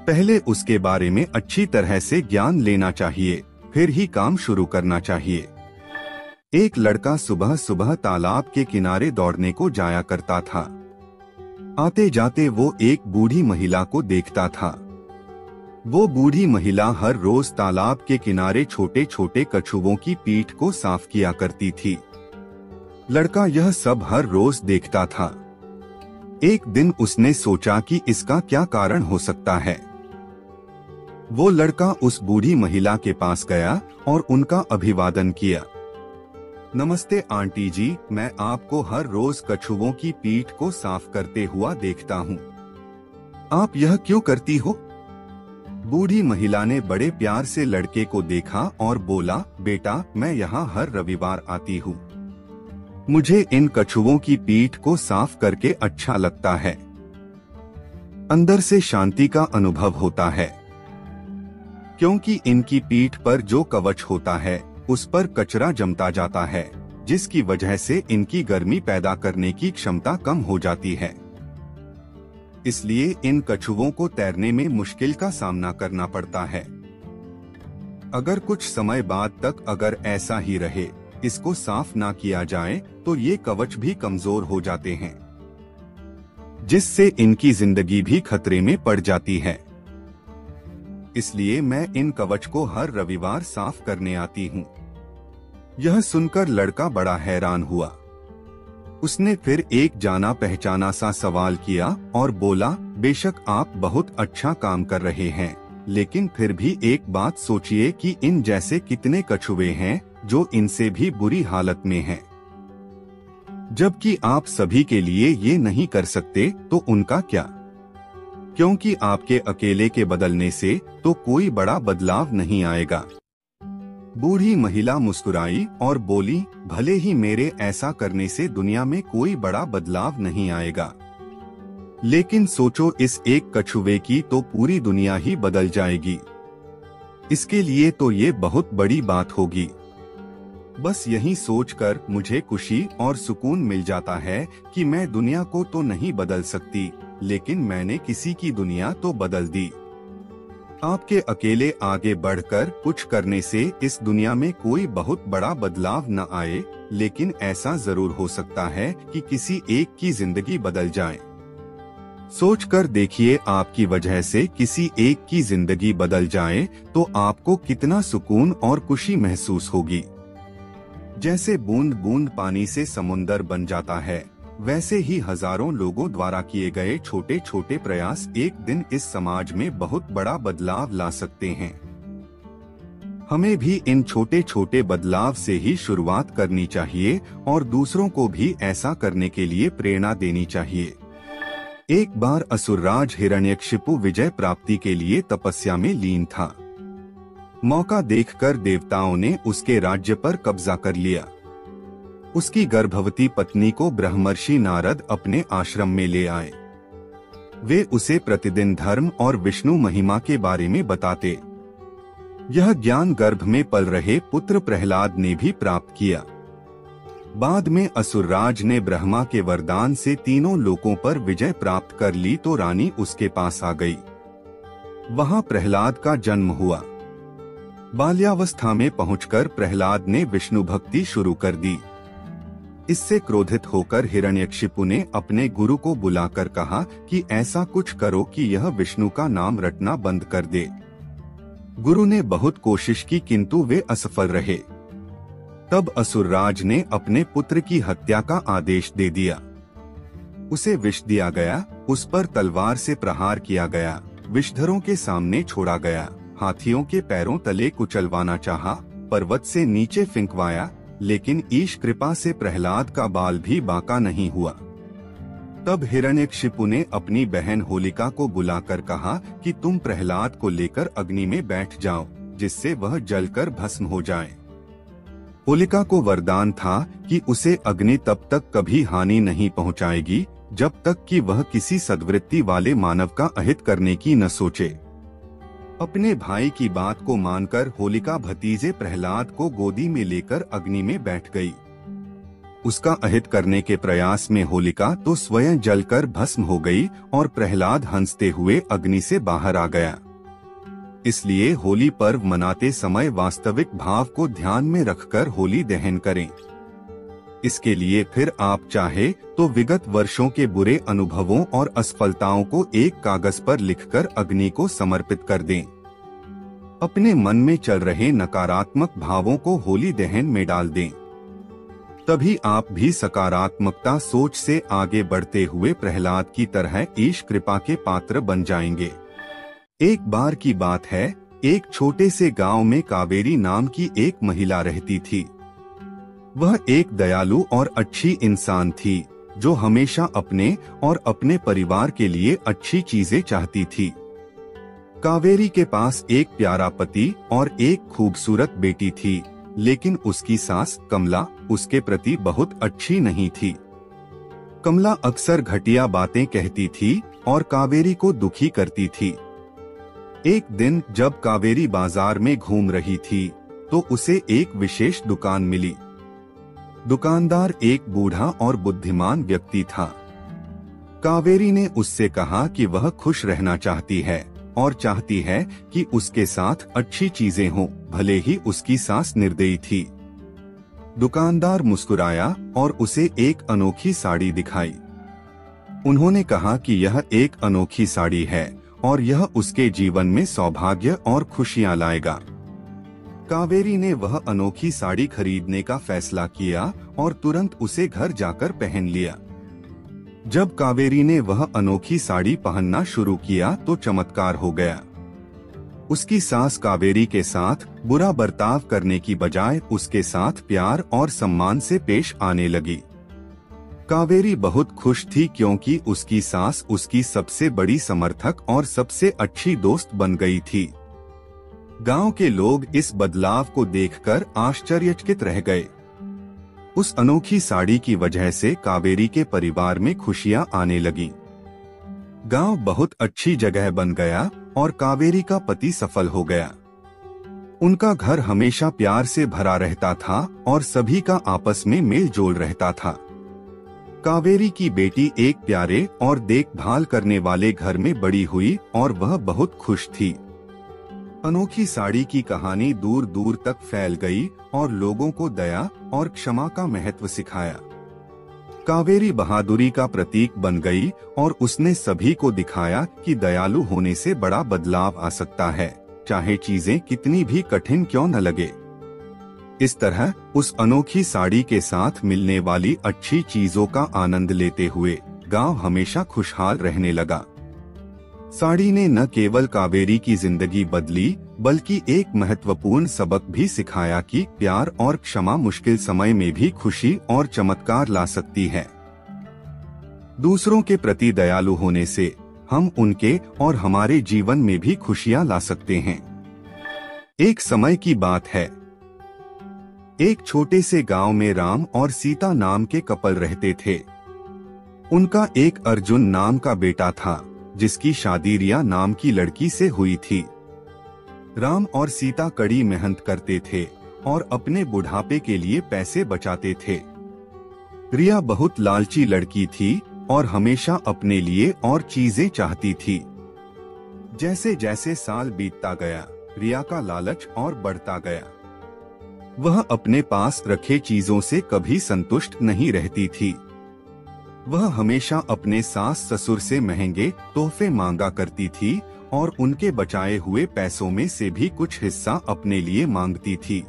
पहले उसके बारे में अच्छी तरह से ज्ञान लेना चाहिए, फिर ही काम शुरू करना चाहिए। एक लड़का सुबह सुबह तालाब के किनारे दौड़ने को जाया करता था। आते जाते वो एक बूढ़ी महिला को देखता था। वो बूढ़ी महिला हर रोज तालाब के किनारे छोटे छोटे कछुओं की पीठ को साफ किया करती थी। लड़का यह सब हर रोज देखता था। एक दिन उसने सोचा कि इसका क्या कारण हो सकता है। वो लड़का उस बूढ़ी महिला के पास गया और उनका अभिवादन किया। नमस्ते आंटी जी, मैं आपको हर रोज कछुओं की पीठ को साफ करते हुआ देखता हूँ। आप यह क्यों करती हो? बूढ़ी महिला ने बड़े प्यार से लड़के को देखा और बोला, बेटा, मैं यहाँ हर रविवार आती हूँ। मुझे इन कछुओं की पीठ को साफ करके अच्छा लगता है। अंदर से शांति का अनुभव होता है, क्योंकि इनकी पीठ पर जो कवच होता है उस पर कचरा जमता जाता है, जिसकी वजह से इनकी गर्मी पैदा करने की क्षमता कम हो जाती है। इसलिए इन कछुओं को तैरने में मुश्किल का सामना करना पड़ता है। अगर कुछ समय बाद तक अगर ऐसा ही रहे, इसको साफ ना किया जाए, तो ये कवच भी कमजोर हो जाते हैं, जिससे इनकी जिंदगी भी खतरे में पड़ जाती है। इसलिए मैं इन कवच को हर रविवार साफ करने आती हूँ। यह सुनकर लड़का बड़ा हैरान हुआ। उसने फिर एक जाना पहचाना सा सवाल किया और बोला, बेशक आप बहुत अच्छा काम कर रहे हैं, लेकिन फिर भी एक बात सोचिए कि इन जैसे कितने कछुए हैं जो इनसे भी बुरी हालत में हैं। जबकि आप सभी के लिए ये नहीं कर सकते, तो उनका क्या? क्योंकि आपके अकेले के बदलने से तो कोई बड़ा बदलाव नहीं आएगा। बूढ़ी महिला मुस्कुराई और बोली, भले ही मेरे ऐसा करने से दुनिया में कोई बड़ा बदलाव नहीं आएगा, लेकिन सोचो, इस एक कछुए की तो पूरी दुनिया ही बदल जाएगी। इसके लिए तो ये बहुत बड़ी बात होगी। बस यही सोचकर मुझे खुशी और सुकून मिल जाता है कि मैं दुनिया को तो नहीं बदल सकती, लेकिन मैंने किसी की दुनिया तो बदल दी। आपके अकेले आगे बढ़कर कुछ करने से इस दुनिया में कोई बहुत बड़ा बदलाव न आए, लेकिन ऐसा जरूर हो सकता है कि किसी एक की जिंदगी बदल जाए। सोचकर देखिए, आपकी वजह से किसी एक की जिंदगी बदल जाए तो आपको कितना सुकून और खुशी महसूस होगी। जैसे बूंद बूंद पानी से समुंदर बन जाता है, वैसे ही हजारों लोगों द्वारा किए गए छोटे छोटे प्रयास एक दिन इस समाज में बहुत बड़ा बदलाव ला सकते हैं। हमें भी इन छोटे छोटे बदलाव से ही शुरुआत करनी चाहिए और दूसरों को भी ऐसा करने के लिए प्रेरणा देनी चाहिए। एक बार असुरराज हिरण्यकशिपु विजय प्राप्ति के लिए तपस्या में लीन था। मौका देखकर देवताओं ने उसके राज्य पर कब्जा कर लिया। उसकी गर्भवती पत्नी को ब्रह्मर्षि नारद अपने आश्रम में ले आए। वे उसे प्रतिदिन धर्म और विष्णु महिमा के बारे में बताते। यह ज्ञान गर्भ में पल रहे पुत्र प्रहलाद ने भी प्राप्त किया। बाद में असुरराज ने ब्रह्मा के वरदान से तीनों लोकों पर विजय प्राप्त कर ली तो रानी उसके पास आ गई। वहां प्रहलाद का जन्म हुआ। बाल्यावस्था में पहुंचकर प्रहलाद ने विष्णु भक्ति शुरू कर दी। इससे क्रोधित होकर हिरण्यकशिपु ने अपने गुरु को बुलाकर कहा कि ऐसा कुछ करो कि यह विष्णु का नाम रटना बंद कर दे। गुरु ने बहुत कोशिश की, किंतु वे असफल रहे। तब असुरराज ने अपने पुत्र की हत्या का आदेश दे दिया। उसे विष दिया गया, उस पर तलवार से प्रहार किया गया, विषधरों के सामने छोड़ा गया, हाथियों के पैरों तले कुचलवाना चाहा, पर्वत से नीचे फेंकवाया, लेकिन ईश कृपा से प्रहलाद का बाल भी बांका नहीं हुआ। तब हिरण्यकशिपु ने अपनी बहन होलिका को बुलाकर कहा कि तुम प्रहलाद को लेकर अग्नि में बैठ जाओ, जिससे वह जलकर भस्म हो जाए। होलिका को वरदान था कि उसे अग्नि तब तक कभी हानि नहीं पहुंचाएगी जब तक कि वह किसी सद्वृत्ति वाले मानव का अहित करने की न सोचे। अपने भाई की बात को मानकर होलिका भतीजे प्रहलाद को गोदी में लेकर अग्नि में बैठ गई। उसका अहित करने के प्रयास में होलिका तो स्वयं जलकर भस्म हो गई और प्रहलाद हंसते हुए अग्नि से बाहर आ गया। इसलिए होली पर्व मनाते समय वास्तविक भाव को ध्यान में रखकर होली दहन करें। इसके लिए फिर आप चाहे तो विगत वर्षों के बुरे अनुभवों और असफलताओं को एक कागज पर लिखकर अग्नि को समर्पित कर दें। अपने मन में चल रहे नकारात्मक भावों को होली दहन में डाल दें। तभी आप भी सकारात्मकता सोच से आगे बढ़ते हुए प्रहलाद की तरह ईश कृपा के पात्र बन जाएंगे। एक बार की बात है, एक छोटे से गांव में कावेरी नाम की एक महिला रहती थी। वह एक दयालु और अच्छी इंसान थी जो हमेशा अपने और अपने परिवार के लिए अच्छी चीजें चाहती थी। कावेरी के पास एक प्यारा पति और एक खूबसूरत बेटी थी, लेकिन उसकी सास कमला उसके प्रति बहुत अच्छी नहीं थी। कमला अक्सर घटिया बातें कहती थी और कावेरी को दुखी करती थी। एक दिन जब कावेरी बाजार में घूम रही थी तो उसे एक विशेष दुकान मिली। दुकानदार एक बूढ़ा और बुद्धिमान व्यक्ति था। कावेरी ने उससे कहा कि वह खुश रहना चाहती है और चाहती है कि उसके साथ अच्छी चीजें हों, भले ही उसकी सास निर्दयी थी। दुकानदार मुस्कुराया और उसे एक अनोखी साड़ी दिखाई। उन्होंने कहा कि यह एक अनोखी साड़ी है और यह उसके जीवन में सौभाग्य और खुशियां लाएगा। कावेरी ने वह अनोखी साड़ी खरीदने का फैसला किया और तुरंत उसे घर जाकर पहन लिया। जब कावेरी ने वह अनोखी साड़ी पहनना शुरू किया तो चमत्कार हो गया। उसकी सास कावेरी के साथ बुरा बर्ताव करने की बजाय उसके साथ प्यार और सम्मान से पेश आने लगी। कावेरी बहुत खुश थी क्योंकि उसकी सास उसकी सबसे बड़ी समर्थक और सबसे अच्छी दोस्त बन गई थी। गांव के लोग इस बदलाव को देखकर आश्चर्यचकित रह गए। उस अनोखी साड़ी की वजह से कावेरी के परिवार में खुशियां आने लगीं। गांव बहुत अच्छी जगह बन गया और कावेरी का पति सफल हो गया। उनका घर हमेशा प्यार से भरा रहता था और सभी का आपस में मेल जोल रहता था। कावेरी की बेटी एक प्यारे और देखभाल करने वाले घर में बड़ी हुई और वह बहुत खुश थी। अनोखी साड़ी की कहानी दूर दूर तक फैल गई और लोगों को दया और क्षमा का महत्व सिखाया। कावेरी बहादुरी का प्रतीक बन गई और उसने सभी को दिखाया कि दयालु होने से बड़ा बदलाव आ सकता है, चाहे चीजें कितनी भी कठिन क्यों न लगे। इस तरह उस अनोखी साड़ी के साथ मिलने वाली अच्छी चीजों का आनंद लेते हुए गांव हमेशा खुशहाल रहने लगा। साड़ी ने न केवल कावेरी की जिंदगी बदली बल्कि एक महत्वपूर्ण सबक भी सिखाया कि प्यार और क्षमा मुश्किल समय में भी खुशी और चमत्कार ला सकती है। दूसरों के प्रति दयालु होने से हम उनके और हमारे जीवन में भी खुशियां ला सकते हैं। एक समय की बात है, एक छोटे से गांव में राम और सीता नाम के कपल रहते थे। उनका एक अर्जुन नाम का बेटा था जिसकी शादी रिया नाम की लड़की से हुई थी। राम और सीता कड़ी मेहनत करते थे और अपने बुढ़ापे के लिए पैसे बचाते थे। रिया बहुत लालची लड़की थी और हमेशा अपने लिए और चीजें चाहती थी। जैसे जैसे साल बीतता गया, रिया का लालच और बढ़ता गया। वह अपने पास रखे चीजों से कभी संतुष्ट नहीं रहती थी। वह हमेशा अपने सास ससुर से महंगे तोहफे मांगा करती थी और उनके बचाए हुए पैसों में से भी कुछ हिस्सा अपने लिए मांगती थी।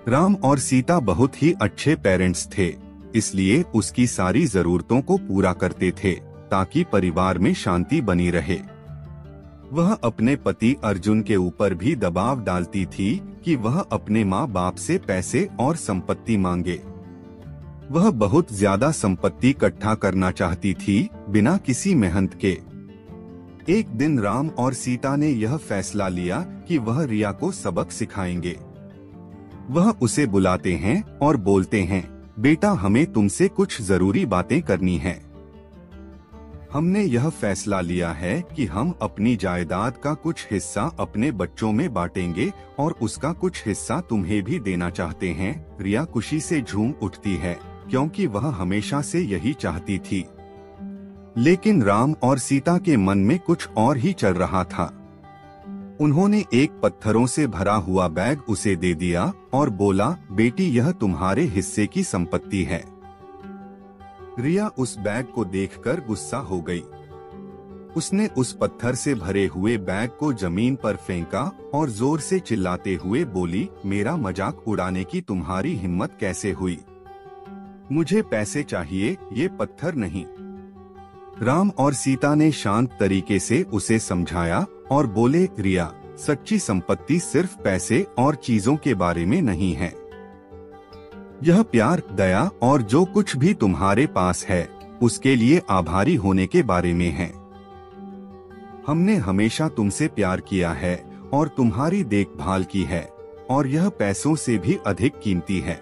राम और सीता बहुत ही अच्छे पेरेंट्स थे, इसलिए उसकी सारी जरूरतों को पूरा करते थे ताकि परिवार में शांति बनी रहे। वह अपने पति अर्जुन के ऊपर भी दबाव डालती थी कि वह अपने माँ बाप से पैसे और संपत्ति मांगे। वह बहुत ज्यादा संपत्ति इकट्ठा करना चाहती थी बिना किसी मेहनत के। एक दिन राम और सीता ने यह फैसला लिया कि वह रिया को सबक सिखाएंगे। वह उसे बुलाते हैं और बोलते हैं, बेटा हमें तुमसे कुछ जरूरी बातें करनी है। हमने यह फैसला लिया है कि हम अपनी जायदाद का कुछ हिस्सा अपने बच्चों में बांटेंगे और उसका कुछ हिस्सा तुम्हें भी देना चाहते हैं। रिया खुशी से झूम उठती है क्योंकि वह हमेशा से यही चाहती थी। लेकिन राम और सीता के मन में कुछ और ही चल रहा था। उन्होंने एक पत्थरों से भरा हुआ बैग उसे दे दिया और बोला, बेटी यह तुम्हारे हिस्से की संपत्ति है। रिया उस बैग को देखकर गुस्सा हो गई। उसने उस पत्थर से भरे हुए बैग को जमीन पर फेंका और जोर से चिल्लाते हुए बोली, मेरा मजाक उड़ाने की तुम्हारी हिम्मत कैसे हुई? मुझे पैसे चाहिए, ये पत्थर नहीं। राम और सीता ने शांत तरीके से उसे समझाया और बोले, रिया सच्ची संपत्ति सिर्फ पैसे और चीजों के बारे में नहीं है। यह प्यार, दया और जो कुछ भी तुम्हारे पास है उसके लिए आभारी होने के बारे में है। हमने हमेशा तुमसे प्यार किया है और तुम्हारी देखभाल की है और यह पैसों से भी अधिक कीमती है।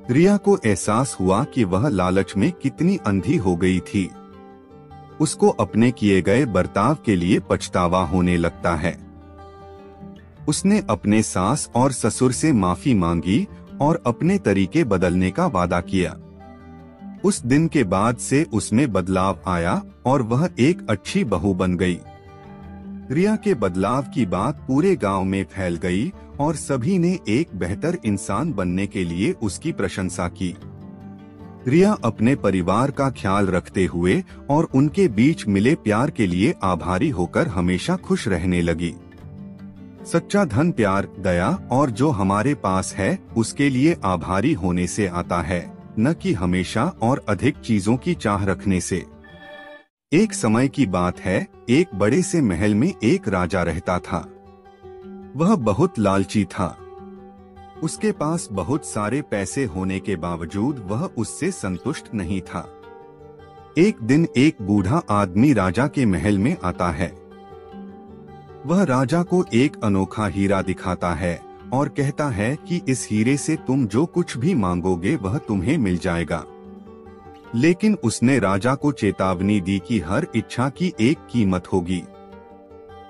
रिया को एहसास हुआ कि वह लालच में कितनी अंधी हो गई थी। उसको अपने किए गए बर्ताव के लिए पछतावा होने लगता है। उसने अपने सास और ससुर से माफी मांगी और अपने तरीके बदलने का वादा किया। उस दिन के बाद से उसमें बदलाव आया और वह एक अच्छी बहू बन गई। रिया के बदलाव की बात पूरे गांव में फैल गई और सभी ने एक बेहतर इंसान बनने के लिए उसकी प्रशंसा की। रिया अपने परिवार का ख्याल रखते हुए और उनके बीच मिले प्यार के लिए आभारी होकर हमेशा खुश रहने लगी। सच्चा धन प्यार, दया और जो हमारे पास है उसके लिए आभारी होने से आता है, न कि हमेशा और अधिक चीजों की चाह रखने से। एक समय की बात है, एक बड़े से महल में एक राजा रहता था। वह बहुत लालची था। उसके पास बहुत सारे पैसे होने के बावजूद वह उससे संतुष्ट नहीं था। एक दिन एक बूढ़ा आदमी राजा के महल में आता है। वह राजा को एक अनोखा हीरा दिखाता है और कहता है कि इस हीरे से तुम जो कुछ भी मांगोगे वह तुम्हें मिल जाएगा। लेकिन उसने राजा को चेतावनी दी कि हर इच्छा की एक कीमत होगी।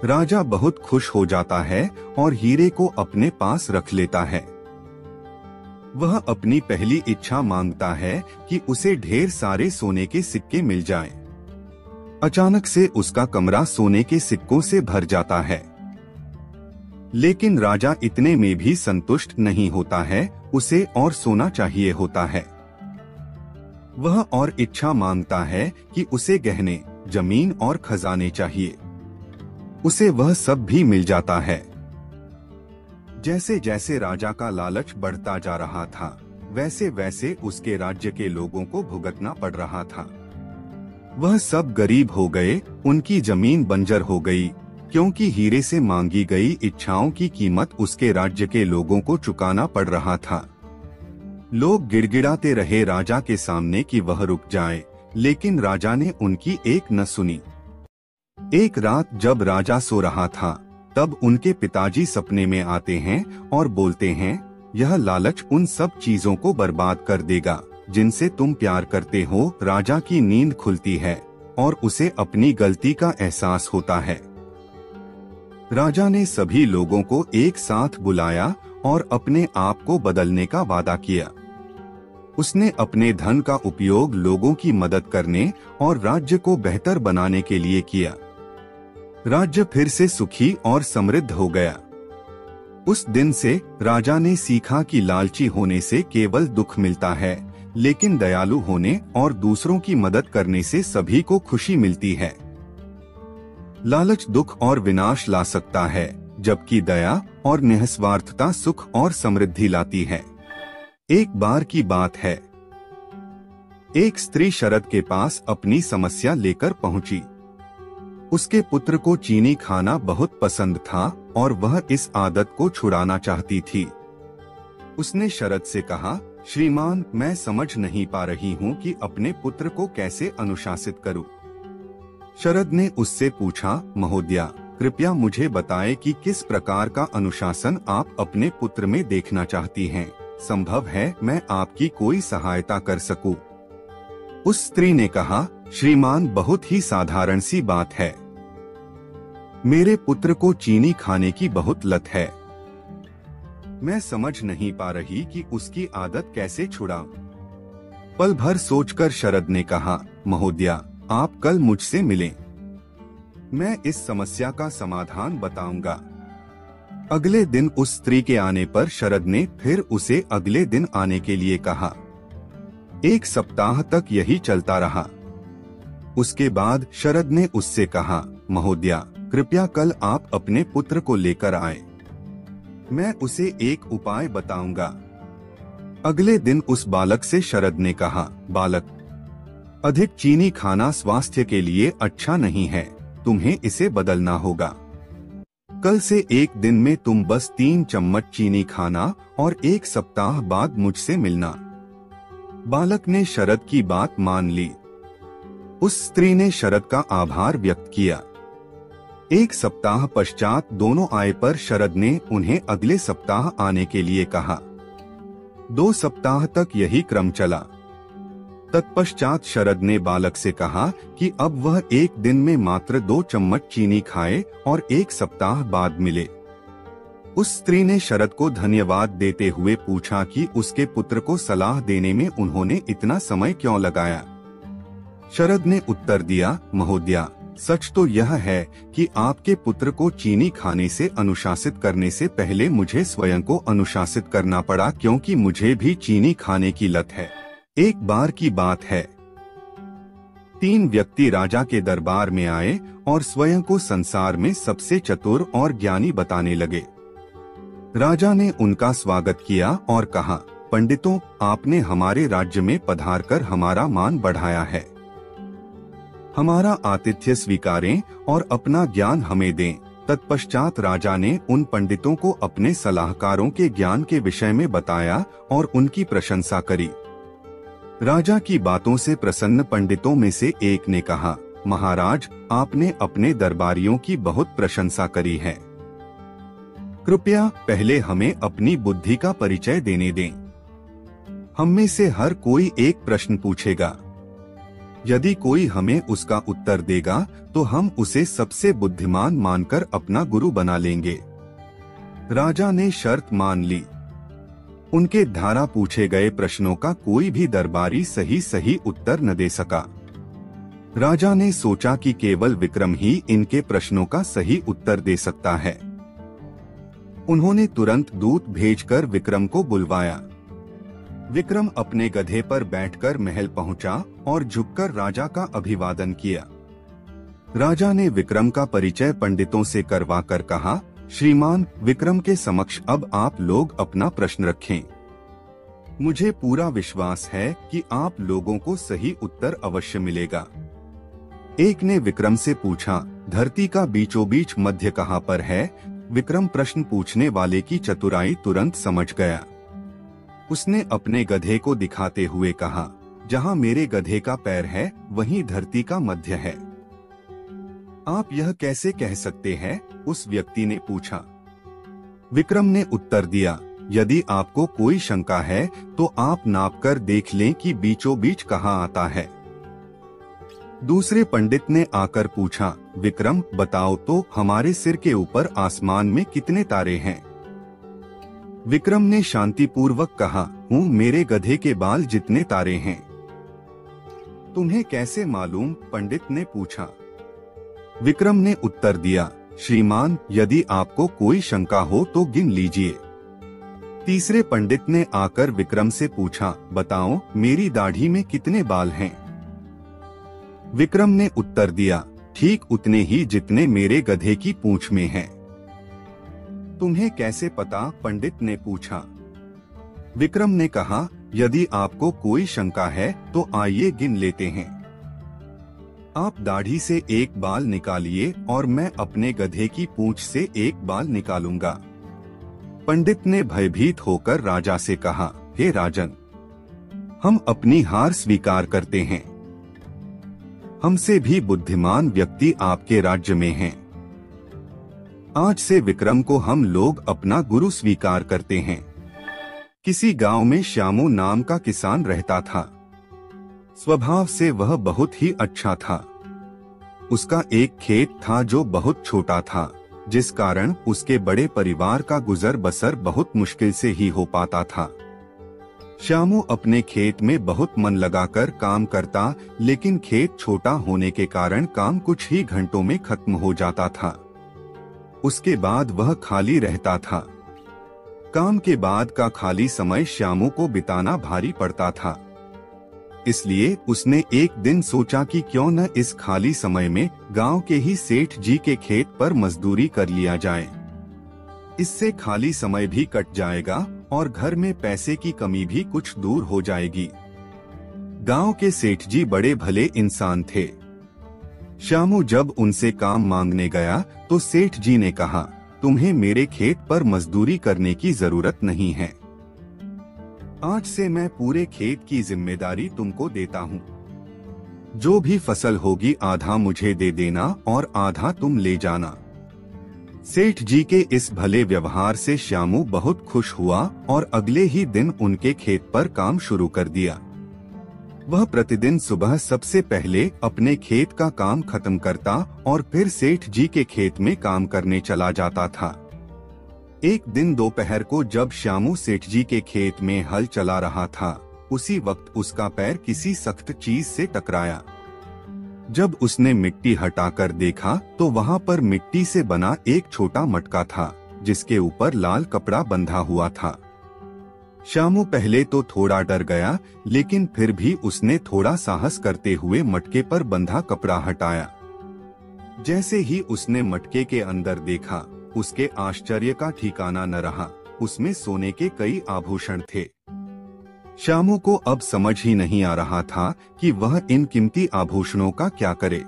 राजा बहुत खुश हो जाता है और हीरे को अपने पास रख लेता है। वह अपनी पहली इच्छा मांगता है कि उसे ढेर सारे सोने के सिक्के मिल जाएं। अचानक से उसका कमरा सोने के सिक्कों से भर जाता है। लेकिन राजा इतने में भी संतुष्ट नहीं होता है, उसे और सोना चाहिए होता है। वह और इच्छा मांगता है कि उसे गहने, जमीन और खजाने चाहिए। उसे वह सब भी मिल जाता है। जैसे जैसे राजा का लालच बढ़ता जा रहा था, वैसे वैसे उसके राज्य के लोगों को भुगतना पड़ रहा था। वह सब गरीब हो गए, उनकी जमीन बंजर हो गई, क्योंकि हीरे से मांगी गई इच्छाओं की कीमत उसके राज्य के लोगों को चुकाना पड़ रहा था। लोग गिड़गिड़ाते रहे राजा के सामने कि वह रुक जाए, लेकिन राजा ने उनकी एक न सुनी। एक रात जब राजा सो रहा था, तब उनके पिताजी सपने में आते हैं और बोलते हैं, यह लालच उन सब चीजों को बर्बाद कर देगा जिनसे तुम प्यार करते हो। राजा की नींद खुलती है और उसे अपनी गलती का एहसास होता है। राजा ने सभी लोगों को एक साथ बुलाया और अपने आप को बदलने का वादा किया। उसने अपने धन का उपयोग लोगों की मदद करने और राज्य को बेहतर बनाने के लिए किया। राज्य फिर से सुखी और समृद्ध हो गया। उस दिन से राजा ने सीखा कि लालची होने से केवल दुख मिलता है, लेकिन दयालु होने और दूसरों की मदद करने से सभी को खुशी मिलती है। लालच दुख और विनाश ला सकता है, जबकि दया और निस्वार्थता सुख और समृद्धि लाती है। एक बार की बात है, एक स्त्री शरद के पास अपनी समस्या लेकर पहुंची। उसके पुत्र को चीनी खाना बहुत पसंद था और वह इस आदत को छुड़ाना चाहती थी। उसने शरद से कहा, श्रीमान, मैं समझ नहीं पा रही हूँ कि अपने पुत्र को कैसे अनुशासित करूँ। शरद ने उससे पूछा, महोदया, कृपया मुझे बताएं कि किस प्रकार का अनुशासन आप अपने पुत्र में देखना चाहती हैं। संभव है मैं आपकी कोई सहायता कर सकूं। उस स्त्री ने कहा, श्रीमान, बहुत ही साधारण सी बात है। मेरे पुत्र को चीनी खाने की बहुत लत है। मैं समझ नहीं पा रही कि उसकी आदत कैसे छुड़ाऊं। पल भर सोचकर शरद ने कहा, महोदया, आप कल मुझसे मिलें। मैं इस समस्या का समाधान बताऊंगा। अगले दिन उस स्त्री के आने पर शरद ने फिर उसे अगले दिन आने के लिए कहा। एक सप्ताह तक यही चलता रहा। उसके बाद शरद ने उससे कहा, महोदया, कृपया कल आप अपने पुत्र को लेकर आए। मैं उसे एक उपाय बताऊंगा। अगले दिन उस बालक से शरद ने कहा, बालक, अधिक चीनी खाना स्वास्थ्य के लिए अच्छा नहीं है, तुम्हें इसे बदलना होगा। कल से एक दिन में तुम बस 3 चम्मच चीनी खाना और 1 सप्ताह बाद मुझसे मिलना। बालक ने शरद की बात मान ली। उस स्त्री ने शरद का आभार व्यक्त किया। 1 सप्ताह पश्चात दोनों आए पर शरद ने उन्हें अगले सप्ताह आने के लिए कहा। 2 सप्ताह तक यही क्रम चला। तत्पश्चात शरद ने बालक से कहा कि अब वह एक दिन में मात्र 2 चम्मच चीनी खाए और 1 सप्ताह बाद मिले। उस स्त्री ने शरद को धन्यवाद देते हुए पूछा कि उसके पुत्र को सलाह देने में उन्होंने इतना समय क्यों लगाया। शरद ने उत्तर दिया, महोदया, सच तो यह है कि आपके पुत्र को चीनी खाने से अनुशासित करने से पहले मुझे स्वयं को अनुशासित करना पड़ा, क्योंकि मुझे भी चीनी खाने की लत है। एक बार की बात है, 3 व्यक्ति राजा के दरबार में आए और स्वयं को संसार में सबसे चतुर और ज्ञानी बताने लगे। राजा ने उनका स्वागत किया और कहा, पंडितों, आपने हमारे राज्य में पधारकर हमारा मान बढ़ाया है। हमारा आतिथ्य स्वीकारें और अपना ज्ञान हमें दें। तत्पश्चात राजा ने उन पंडितों को अपने सलाहकारों के ज्ञान के विषय में बताया और उनकी प्रशंसा करी। राजा की बातों से प्रसन्न पंडितों में से एक ने कहा, महाराज, आपने अपने दरबारियों की बहुत प्रशंसा करी है। कृपया पहले हमें अपनी बुद्धि का परिचय देने दें। हम में से हर कोई एक प्रश्न पूछेगा। यदि कोई हमें उसका उत्तर देगा तो हम उसे सबसे बुद्धिमान मानकर अपना गुरु बना लेंगे। राजा ने शर्त मान ली। उनके द्वारा पूछे गए प्रश्नों का कोई भी दरबारी सही उत्तर न दे सका। राजा ने सोचा कि केवल विक्रम ही इनके प्रश्नों का सही उत्तर दे सकता है। उन्होंने तुरंत दूत भेजकर विक्रम को बुलवाया। विक्रम अपने गधे पर बैठकर महल पहुंचा और झुककर राजा का अभिवादन किया। राजा ने विक्रम का परिचय पंडितों से करवाकर कहा, श्रीमान विक्रम के समक्ष अब आप लोग अपना प्रश्न रखें। मुझे पूरा विश्वास है कि आप लोगों को सही उत्तर अवश्य मिलेगा। एक ने विक्रम से पूछा, धरती का बीचों बीच मध्य कहाँ पर है? विक्रम प्रश्न पूछने वाले की चतुराई तुरंत समझ गया। उसने अपने गधे को दिखाते हुए कहा, जहाँ मेरे गधे का पैर है वहीं धरती का मध्य है। आप यह कैसे कह सकते हैं? उस व्यक्ति ने पूछा। विक्रम ने उत्तर दिया, यदि आपको कोई शंका है तो आप नापकर देख लें कि बीचों बीच कहाँ आता है। दूसरे पंडित ने आकर पूछा, विक्रम बताओ तो हमारे सिर के ऊपर आसमान में कितने तारे हैं? विक्रम ने शांतिपूर्वक कहा, मेरे गधे के बाल जितने तारे हैं। तुम्हें कैसे मालूम? पंडित ने पूछा। विक्रम ने उत्तर दिया, श्रीमान यदि आपको कोई शंका हो तो गिन लीजिए। तीसरे पंडित ने आकर विक्रम से पूछा, बताओ मेरी दाढ़ी में कितने बाल हैं? विक्रम ने उत्तर दिया, ठीक उतने ही जितने मेरे गधे की पूंछ में हैं। तुम्हें कैसे पता? पंडित ने पूछा। विक्रम ने कहा, यदि आपको कोई शंका है तो आइए गिन लेते हैं। आप दाढ़ी से एक बाल निकालिए और मैं अपने गधे की पूंछ से एक बाल निकालूंगा। पंडित ने भयभीत होकर राजा से कहा, हे राजन, हम अपनी हार स्वीकार करते हैं। हमसे भी बुद्धिमान व्यक्ति आपके राज्य में हैं। आज से विक्रम को हम लोग अपना गुरु स्वीकार करते हैं। किसी गांव में श्यामू नाम का किसान रहता था। स्वभाव से वह बहुत ही अच्छा था। उसका एक खेत था जो बहुत छोटा था, जिस कारण उसके बड़े परिवार का गुजर बसर बहुत मुश्किल से ही हो पाता था। श्यामू अपने खेत में बहुत मन लगाकर काम करता, लेकिन खेत छोटा होने के कारण काम कुछ ही घंटों में खत्म हो जाता था। उसके बाद वह खाली रहता था। काम के बाद का खाली समय श्यामू को बिताना भारी पड़ता था। इसलिए उसने एक दिन सोचा कि क्यों न इस खाली समय में गांव के ही सेठ जी के खेत पर मजदूरी कर लिया जाए। इससे खाली समय भी कट जाएगा और घर में पैसे की कमी भी कुछ दूर हो जाएगी। गांव के सेठ जी बड़े भले इंसान थे। श्यामू जब उनसे काम मांगने गया तो सेठ जी ने कहा, तुम्हें मेरे खेत पर मजदूरी करने की जरूरत नहीं है। आज से मैं पूरे खेत की जिम्मेदारी तुमको देता हूँ। जो भी फसल होगी आधा मुझे दे देना और आधा तुम ले जाना। सेठ जी के इस भले व्यवहार से श्यामू बहुत खुश हुआ और अगले ही दिन उनके खेत पर काम शुरू कर दिया। वह प्रतिदिन सुबह सबसे पहले अपने खेत का काम खत्म करता और फिर सेठ जी के खेत में काम करने चला जाता था। एक दिन दोपहर को जब श्यामू सेठ जी के खेत में हल चला रहा था, उसी वक्त उसका पैर किसी सख्त चीज से टकराया। जब उसने मिट्टी हटाकर देखा तो वहां पर मिट्टी से बना एक छोटा मटका था, जिसके ऊपर लाल कपड़ा बंधा हुआ था। श्यामू पहले तो थोड़ा डर गया, लेकिन फिर भी उसने थोड़ा साहस करते हुए मटके पर बंधा कपड़ा हटाया। जैसे ही उसने मटके के अंदर देखा, उसके आश्चर्य का ठिकाना न रहा। उसमें सोने के कई आभूषण थे। श्यामू को अब समझ ही नहीं आ रहा था कि वह इन कीमती आभूषणों का क्या करे।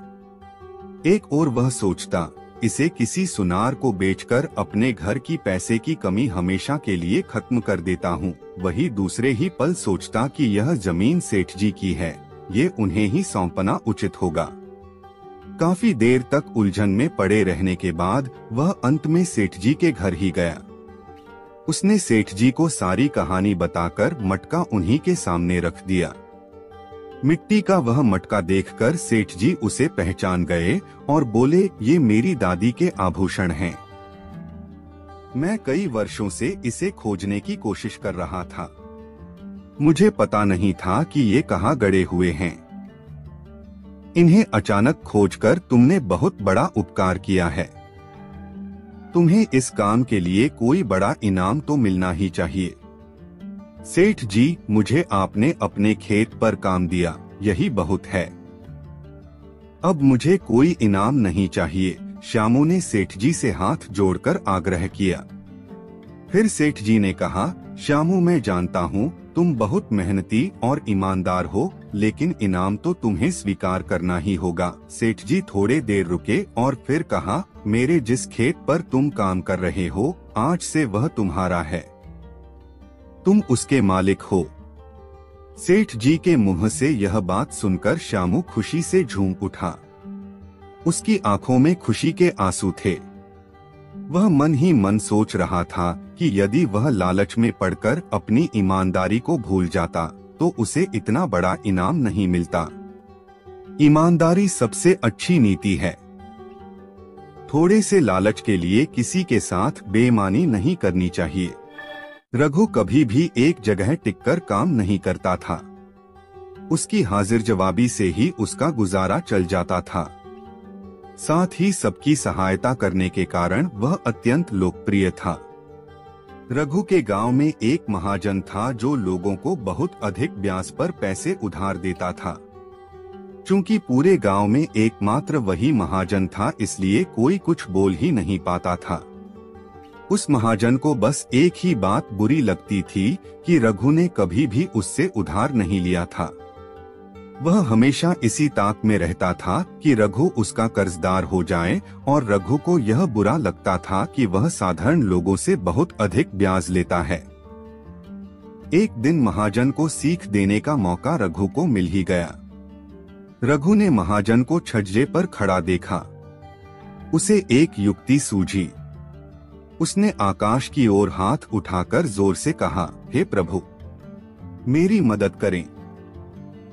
एक ओर वह सोचता, इसे किसी सुनार को बेचकर अपने घर की पैसे की कमी हमेशा के लिए खत्म कर देता हूँ। वही दूसरे ही पल सोचता कि यह जमीन सेठ जी की है, ये उन्हें ही सौंपना उचित होगा। काफी देर तक उलझन में पड़े रहने के बाद वह अंत में सेठ जी के घर ही गया। उसने सेठ जी को सारी कहानी बताकर मटका उन्हीं के सामने रख दिया। मिट्टी का वह मटका देखकर सेठ जी उसे पहचान गए और बोले, ये मेरी दादी के आभूषण हैं। मैं कई वर्षों से इसे खोजने की कोशिश कर रहा था। मुझे पता नहीं था कि ये कहाँ गड़े हुए हैं। इन्हें अचानक खोजकर तुमने बहुत बड़ा उपकार किया है। तुम्हें इस काम के लिए कोई बड़ा इनाम तो मिलना ही चाहिए। सेठ जी, मुझे आपने अपने खेत पर काम दिया, यही बहुत है। अब मुझे कोई इनाम नहीं चाहिए। श्यामू ने सेठ जी से हाथ जोड़कर आग्रह किया। फिर सेठ जी ने कहा, श्यामू, मैं जानता हूँ तुम बहुत मेहनती और ईमानदार हो, लेकिन इनाम तो तुम्हें स्वीकार करना ही होगा। सेठ जी थोड़े देर रुके और फिर कहा, मेरे जिस खेत पर तुम काम कर रहे हो, आज से वह तुम्हारा है। तुम उसके मालिक हो। सेठ जी के मुंह से यह बात सुनकर श्यामू खुशी से झूम उठा। उसकी आंखों में खुशी के आंसू थे। वह मन ही मन सोच रहा था कि यदि वह लालच में पड़कर अपनी ईमानदारी को भूल जाता तो उसे इतना बड़ा इनाम नहीं मिलता। ईमानदारी सबसे अच्छी नीति है। थोड़े से लालच के लिए किसी के साथ बेईमानी नहीं करनी चाहिए। रघु कभी भी एक जगह टिककर काम नहीं करता था। उसकी हाजिर जवाबी से ही उसका गुजारा चल जाता था। साथ ही सबकी सहायता करने के कारण वह अत्यंत लोकप्रिय था। रघु के गांव में एक महाजन था जो लोगों को बहुत अधिक ब्याज पर पैसे उधार देता था। चूंकि पूरे गांव में एकमात्र वही महाजन था, इसलिए कोई कुछ बोल ही नहीं पाता था। उस महाजन को बस एक ही बात बुरी लगती थी कि रघु ने कभी भी उससे उधार नहीं लिया था। वह हमेशा इसी ताक में रहता था कि रघु उसका कर्जदार हो जाए, और रघु को यह बुरा लगता था कि वह साधारण लोगों से बहुत अधिक ब्याज लेता है। एक दिन महाजन को सीख देने का मौका रघु को मिल ही गया। रघु ने महाजन को छज्जे पर खड़ा देखा। उसे एक युक्ति सूझी। उसने आकाश की ओर हाथ उठाकर जोर से कहा, हे प्रभु, मेरी मदद करें।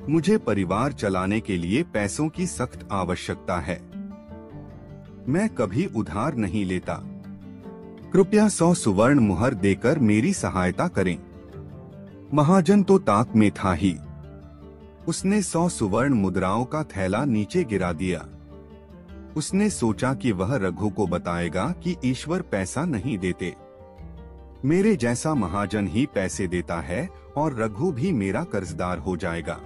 मुझे परिवार चलाने के लिए पैसों की सख्त आवश्यकता है। मैं कभी उधार नहीं लेता। कृपया 100 सुवर्ण मुहर देकर मेरी सहायता करें। महाजन तो ताक में था ही। उसने 100 सुवर्ण मुद्राओं का थैला नीचे गिरा दिया। उसने सोचा कि वह रघु को बताएगा कि ईश्वर पैसा नहीं देते, मेरे जैसा महाजन ही पैसे देता है और रघु भी मेरा कर्जदार हो जाएगा।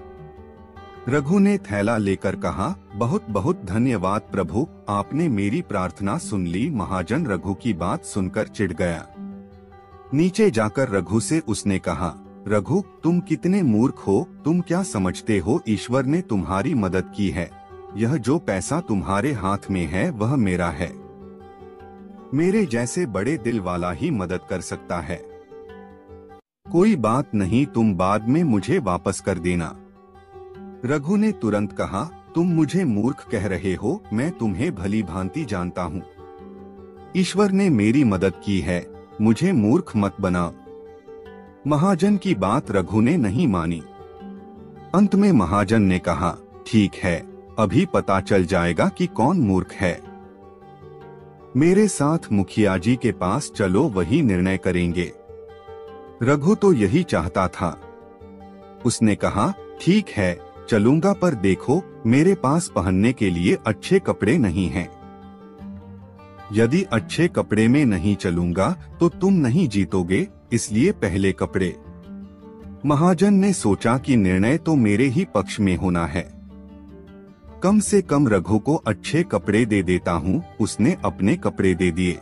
रघु ने थैला लेकर कहा, बहुत बहुत धन्यवाद प्रभु, आपने मेरी प्रार्थना सुन ली। महाजन रघु की बात सुनकर चिढ़ गया। नीचे जाकर रघु से उसने कहा, रघु, तुम कितने मूर्ख हो। तुम क्या समझते हो ईश्वर ने तुम्हारी मदद की है। यह जो पैसा तुम्हारे हाथ में है वह मेरा है। मेरे जैसे बड़े दिल वाला ही मदद कर सकता है। कोई बात नहीं, तुम बाद में मुझे वापस कर देना। रघु ने तुरंत कहा, तुम मुझे मूर्ख कह रहे हो, मैं तुम्हें भली भांति जानता हूँ। ईश्वर ने मेरी मदद की है, मुझे मूर्ख मत बना। महाजन की बात रघु ने नहीं मानी। अंत में महाजन ने कहा, ठीक है, अभी पता चल जाएगा कि कौन मूर्ख है। मेरे साथ मुखिया जी के पास चलो, वही निर्णय करेंगे। रघु तो यही चाहता था। उसने कहा, ठीक है, चलूंगा, पर देखो मेरे पास पहनने के लिए अच्छे कपड़े नहीं हैं। यदि अच्छे कपड़े में नहीं चलूंगा तो तुम नहीं जीतोगे, इसलिए पहले कपड़े। महाजन ने सोचा कि निर्णय तो मेरे ही पक्ष में होना है। कम से कम रघु को अच्छे कपड़े दे देता हूँ। उसने अपने कपड़े दे दिए।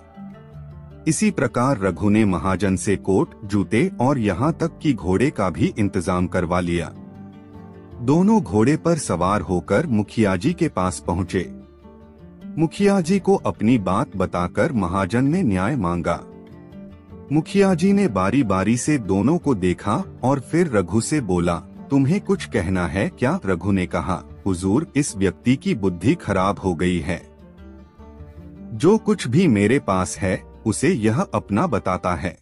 इसी प्रकार रघु ने महाजन से कोट, जूते और यहाँ तक कि घोड़े का भी इंतजाम करवा लिया। दोनों घोड़े पर सवार होकर मुखिया जी के पास पहुँचे। मुखिया जी को अपनी बात बताकर महाजन ने न्याय मांगा। मुखिया जी ने बारी बारी से दोनों को देखा और फिर रघु से बोला, तुम्हें कुछ कहना है क्या? रघु ने कहा, हुजूर, इस व्यक्ति की बुद्धि खराब हो गई है। जो कुछ भी मेरे पास है उसे यह अपना बताता है।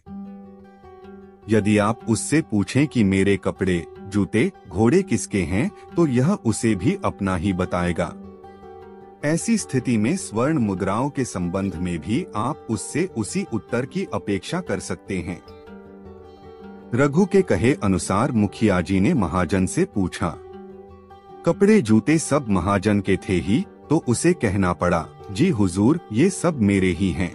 यदि आप उससे पूछें कि मेरे कपड़े, जूते, घोड़े किसके हैं, तो यह उसे भी अपना ही बताएगा। ऐसी स्थिति में स्वर्ण मुद्राओं के संबंध में भी आप उससे उसी उत्तर की अपेक्षा कर सकते हैं। रघु के कहे अनुसार मुखिया जी ने महाजन से पूछा। कपड़े जूते सब महाजन के थे ही, तो उसे कहना पड़ा, जी हुजूर, ये सब मेरे ही हैं।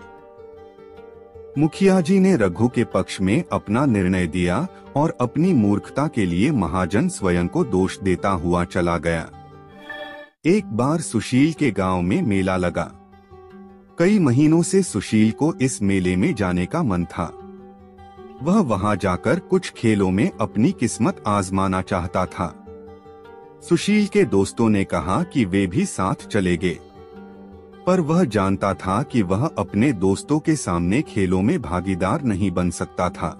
मुखिया जी ने रघु के पक्ष में अपना निर्णय दिया और अपनी मूर्खता के लिए महाजन स्वयं को दोष देता हुआ चला गया। एक बार सुशील के गांव में मेला लगा। कई महीनों से सुशील को इस मेले में जाने का मन था। वह वहां जाकर कुछ खेलों में अपनी किस्मत आजमाना चाहता था। सुशील के दोस्तों ने कहा कि वे भी साथ चले गए, पर वह जानता था कि वह अपने दोस्तों के सामने खेलों में भागीदार नहीं बन सकता था।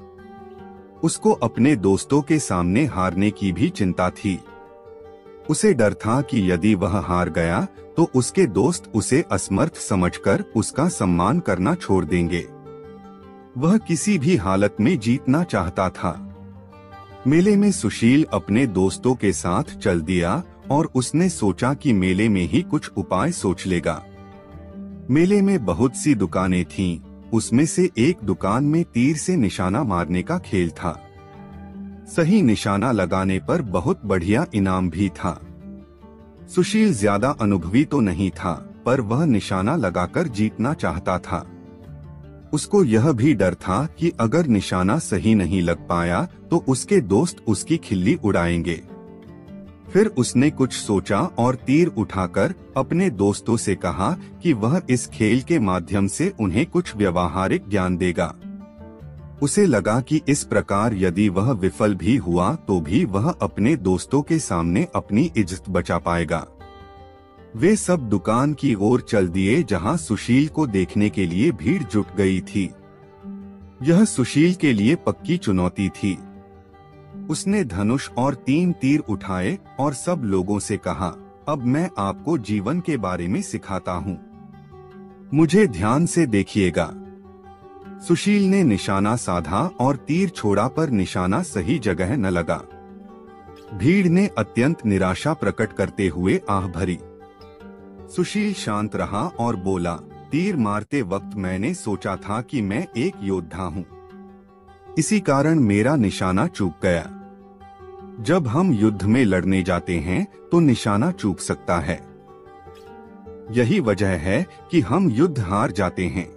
उसको अपने दोस्तों के सामने हारने की भी चिंता थी। उसे डर था कि यदि वह हार गया तो उसके दोस्त उसे असमर्थ समझकर उसका सम्मान करना छोड़ देंगे। वह किसी भी हालत में जीतना चाहता था। मेले में सुशील अपने दोस्तों के साथ चल दिया और उसने सोचा कि मेले में ही कुछ उपाय सोच लेगा। मेले में बहुत सी दुकानें थीं। उसमें से एक दुकान में तीर से निशाना मारने का खेल था। सही निशाना लगाने पर बहुत बढ़िया इनाम भी था। सुशील ज्यादा अनुभवी तो नहीं था, पर वह निशाना लगाकर जीतना चाहता था। उसको यह भी डर था कि अगर निशाना सही नहीं लग पाया तो उसके दोस्त उसकी खिल्ली उड़ाएंगे। फिर उसने कुछ सोचा और तीर उठाकर अपने दोस्तों से कहा कि वह इस खेल के माध्यम से उन्हें कुछ व्यवहारिक ज्ञान देगा। उसे लगा कि इस प्रकार यदि वह विफल भी हुआ तो भी वह अपने दोस्तों के सामने अपनी इज्जत बचा पाएगा। वे सब दुकान की ओर चल दिए जहां सुशील को देखने के लिए भीड़ जुट गई थी। यह सुशील के लिए पक्की चुनौती थी। उसने धनुष और 3 तीर उठाए और सब लोगों से कहा, अब मैं आपको जीवन के बारे में सिखाता हूँ, मुझे ध्यान से देखिएगा। सुशील ने निशाना साधा और तीर छोड़ा, पर निशाना सही जगह न लगा। भीड़ ने अत्यंत निराशा प्रकट करते हुए आह भरी। सुशील शांत रहा और बोला, तीर मारते वक्त मैंने सोचा था कि मैं एक योद्धा हूँ, इसी कारण मेरा निशाना चूक गया। जब हम युद्ध में लड़ने जाते हैं तो निशाना चूक सकता है। यही वजह है कि हम युद्ध हार जाते हैं।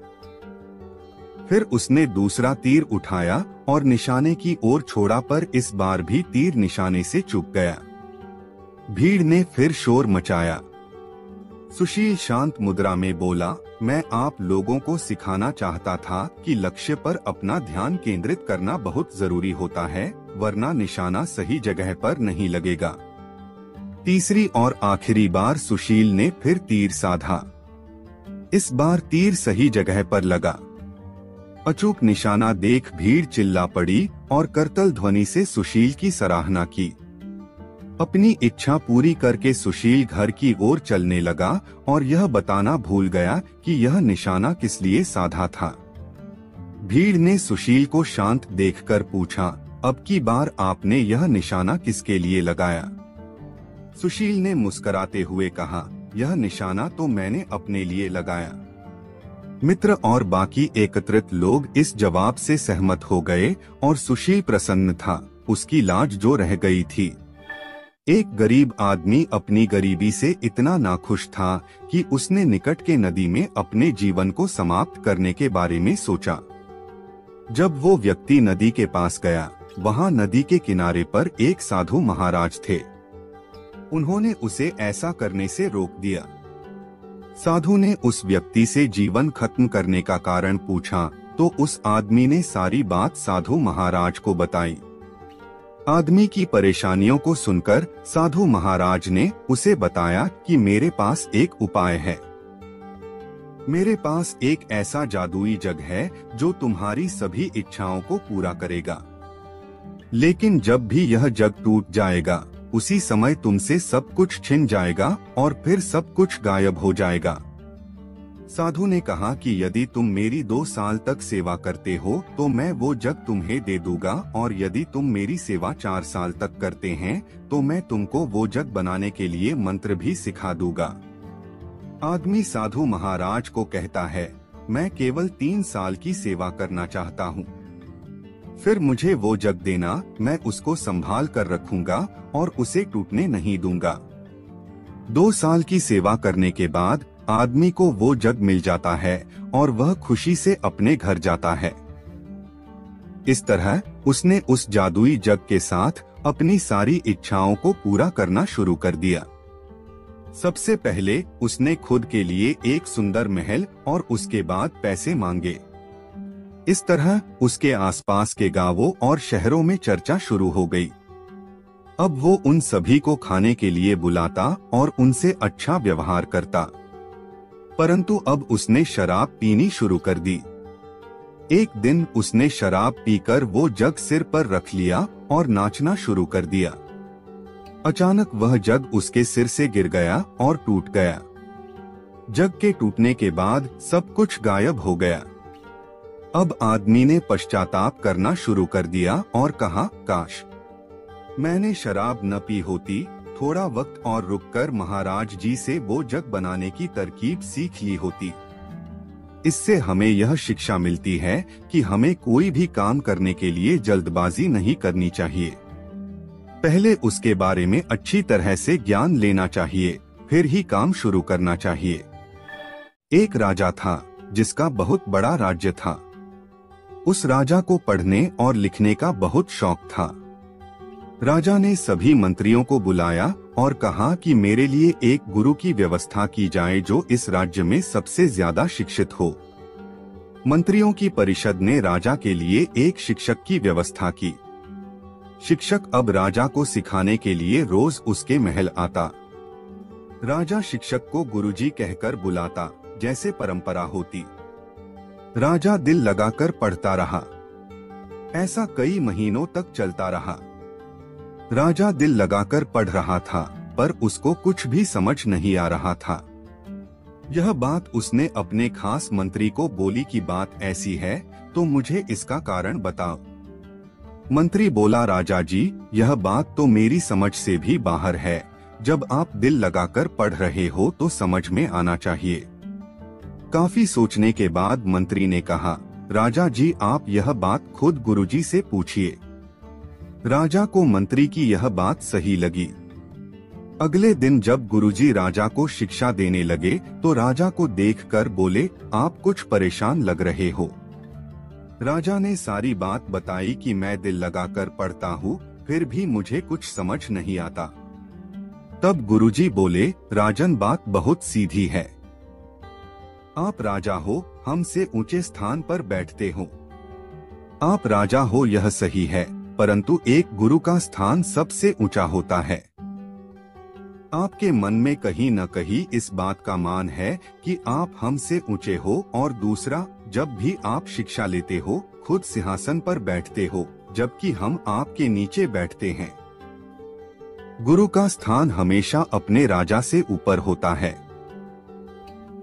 फिर उसने दूसरा तीर उठाया और निशाने की ओर छोड़ा, पर इस बार भी तीर निशाने से चूक गया। भीड़ ने फिर शोर मचाया। सुशील शांत मुद्रा में बोला, मैं आप लोगों को सिखाना चाहता था कि लक्ष्य पर अपना ध्यान केंद्रित करना बहुत जरूरी होता है, वरना निशाना सही जगह पर नहीं लगेगा। तीसरी और आखिरी बार सुशील ने फिर तीर साधा। इस बार तीर सही जगह पर लगा। अचूक निशाना देख भीड़ चिल्ला पड़ी और करतल ध्वनि से सुशील की सराहना की। अपनी इच्छा पूरी करके सुशील घर की ओर चलने लगा और यह बताना भूल गया कि यह निशाना किस लिए साधा था। भीड़ ने सुशील को शांत देखकर पूछा, अब की बार आपने यह निशाना किसके लिए लगाया? सुशील ने मुस्कुराते हुए कहा, यह निशाना तो मैंने अपने लिए लगाया। मित्र और बाकी एकत्रित लोग इस जवाब से सहमत हो गए और सुशील प्रसन्न था, उसकी लाज जो रह गई थी। एक गरीब आदमी अपनी गरीबी से इतना नाखुश था कि उसने निकट के नदी में अपने जीवन को समाप्त करने के बारे में सोचा। जब वो व्यक्ति नदी के पास गया, वहाँ नदी के किनारे पर एक साधु महाराज थे। उन्होंने उसे ऐसा करने से रोक दिया। साधु ने उस व्यक्ति से जीवन खत्म करने का कारण पूछा तो उस आदमी ने सारी बात साधु महाराज को बताई। आदमी की परेशानियों को सुनकर साधु महाराज ने उसे बताया कि मेरे पास एक उपाय है। मेरे पास एक ऐसा जादुई जग है जो तुम्हारी सभी इच्छाओं को पूरा करेगा। लेकिन जब भी यह जग टूट जाएगा, उसी समय तुमसे सब कुछ छिन जाएगा और फिर सब कुछ गायब हो जाएगा। साधु ने कहा कि यदि तुम मेरी 2 साल तक सेवा करते हो तो मैं वो जग तुम्हें दे दूंगा, और यदि तुम मेरी सेवा 4 साल तक करते हैं तो मैं तुमको वो जग बनाने के लिए मंत्र भी सिखा दूंगा। आदमी साधु महाराज को कहता है, मैं केवल 3 साल की सेवा करना चाहता हूँ, फिर मुझे वो जग देना, मैं उसको संभाल कर रखूंगा और उसे टूटने नहीं दूंगा। 2 साल की सेवा करने के बाद आदमी को वो जग मिल जाता है और वह खुशी से अपने घर जाता है। इस तरह उसने उस जादुई जग के साथ अपनी सारी इच्छाओं को पूरा करना शुरू कर दिया। सबसे पहले उसने खुद के लिए एक सुंदर महल और उसके बाद पैसे मांगे। इस तरह उसके आसपास के गांवों और शहरों में चर्चा शुरू हो गई। अब वो उन सभी को खाने के लिए बुलाता और उनसे अच्छा व्यवहार करता। परंतु अब उसने शराब पीनी शुरू कर दी। एक दिन उसने शराब पीकर वो जग सिर पर रख लिया और नाचना शुरू कर दिया। अचानक वह जग उसके सिर से गिर गया और टूट गया। जग के टूटने के बाद सब कुछ गायब हो गया। अब आदमी ने पश्चाताप करना शुरू कर दिया और कहा, काश मैंने शराब न पी होती, थोड़ा वक्त और रुककर महाराज जी से वो जग बनाने की तरकीब सीख ली होती। इससे हमें यह शिक्षा मिलती है कि हमें कोई भी काम करने के लिए जल्दबाजी नहीं करनी चाहिए। पहले उसके बारे में अच्छी तरह से ज्ञान लेना चाहिए, फिर ही काम शुरू करना चाहिए। एक राजा था जिसका बहुत बड़ा राज्य था। उस राजा को पढ़ने और लिखने का बहुत शौक था। राजा ने सभी मंत्रियों को बुलाया और कहा कि मेरे लिए एक गुरु की व्यवस्था की जाए जो इस राज्य में सबसे ज्यादा शिक्षित हो। मंत्रियों की परिषद ने राजा के लिए एक शिक्षक की व्यवस्था की। शिक्षक अब राजा को सिखाने के लिए रोज उसके महल आता। राजा शिक्षक को गुरुजी कहकर बुलाता, जैसे परंपरा होती। राजा दिल लगाकर पढ़ता रहा। ऐसा कई महीनों तक चलता रहा। राजा दिल लगाकर पढ़ रहा था, पर उसको कुछ भी समझ नहीं आ रहा था। यह बात उसने अपने खास मंत्री को बोली कि बात ऐसी है तो मुझे इसका कारण बताओ। मंत्री बोला, राजा जी, यह बात तो मेरी समझ से भी बाहर है। जब आप दिल लगाकर पढ़ रहे हो तो समझ में आना चाहिए। काफी सोचने के बाद मंत्री ने कहा, राजा जी, आप यह बात खुद गुरुजी से पूछिए। राजा को मंत्री की यह बात सही लगी। अगले दिन जब गुरुजी राजा को शिक्षा देने लगे तो राजा को देखकर बोले, आप कुछ परेशान लग रहे हो। राजा ने सारी बात बताई कि मैं दिल लगाकर पढ़ता हूँ, फिर भी मुझे कुछ समझ नहीं आता। तब गुरुजी बोले, राजन, बात बहुत सीधी है। आप राजा हो, हमसे ऊंचे स्थान पर बैठते हो। आप राजा हो यह सही है, परंतु एक गुरु का स्थान सबसे ऊंचा होता है। आपके मन में कहीं न कहीं इस बात का मान है कि आप हमसे ऊंचे हो, और दूसरा, जब भी आप शिक्षा लेते हो खुद सिंहासन पर बैठते हो, जबकि हम आपके नीचे बैठते हैं। गुरु का स्थान हमेशा अपने राजा से ऊपर होता है।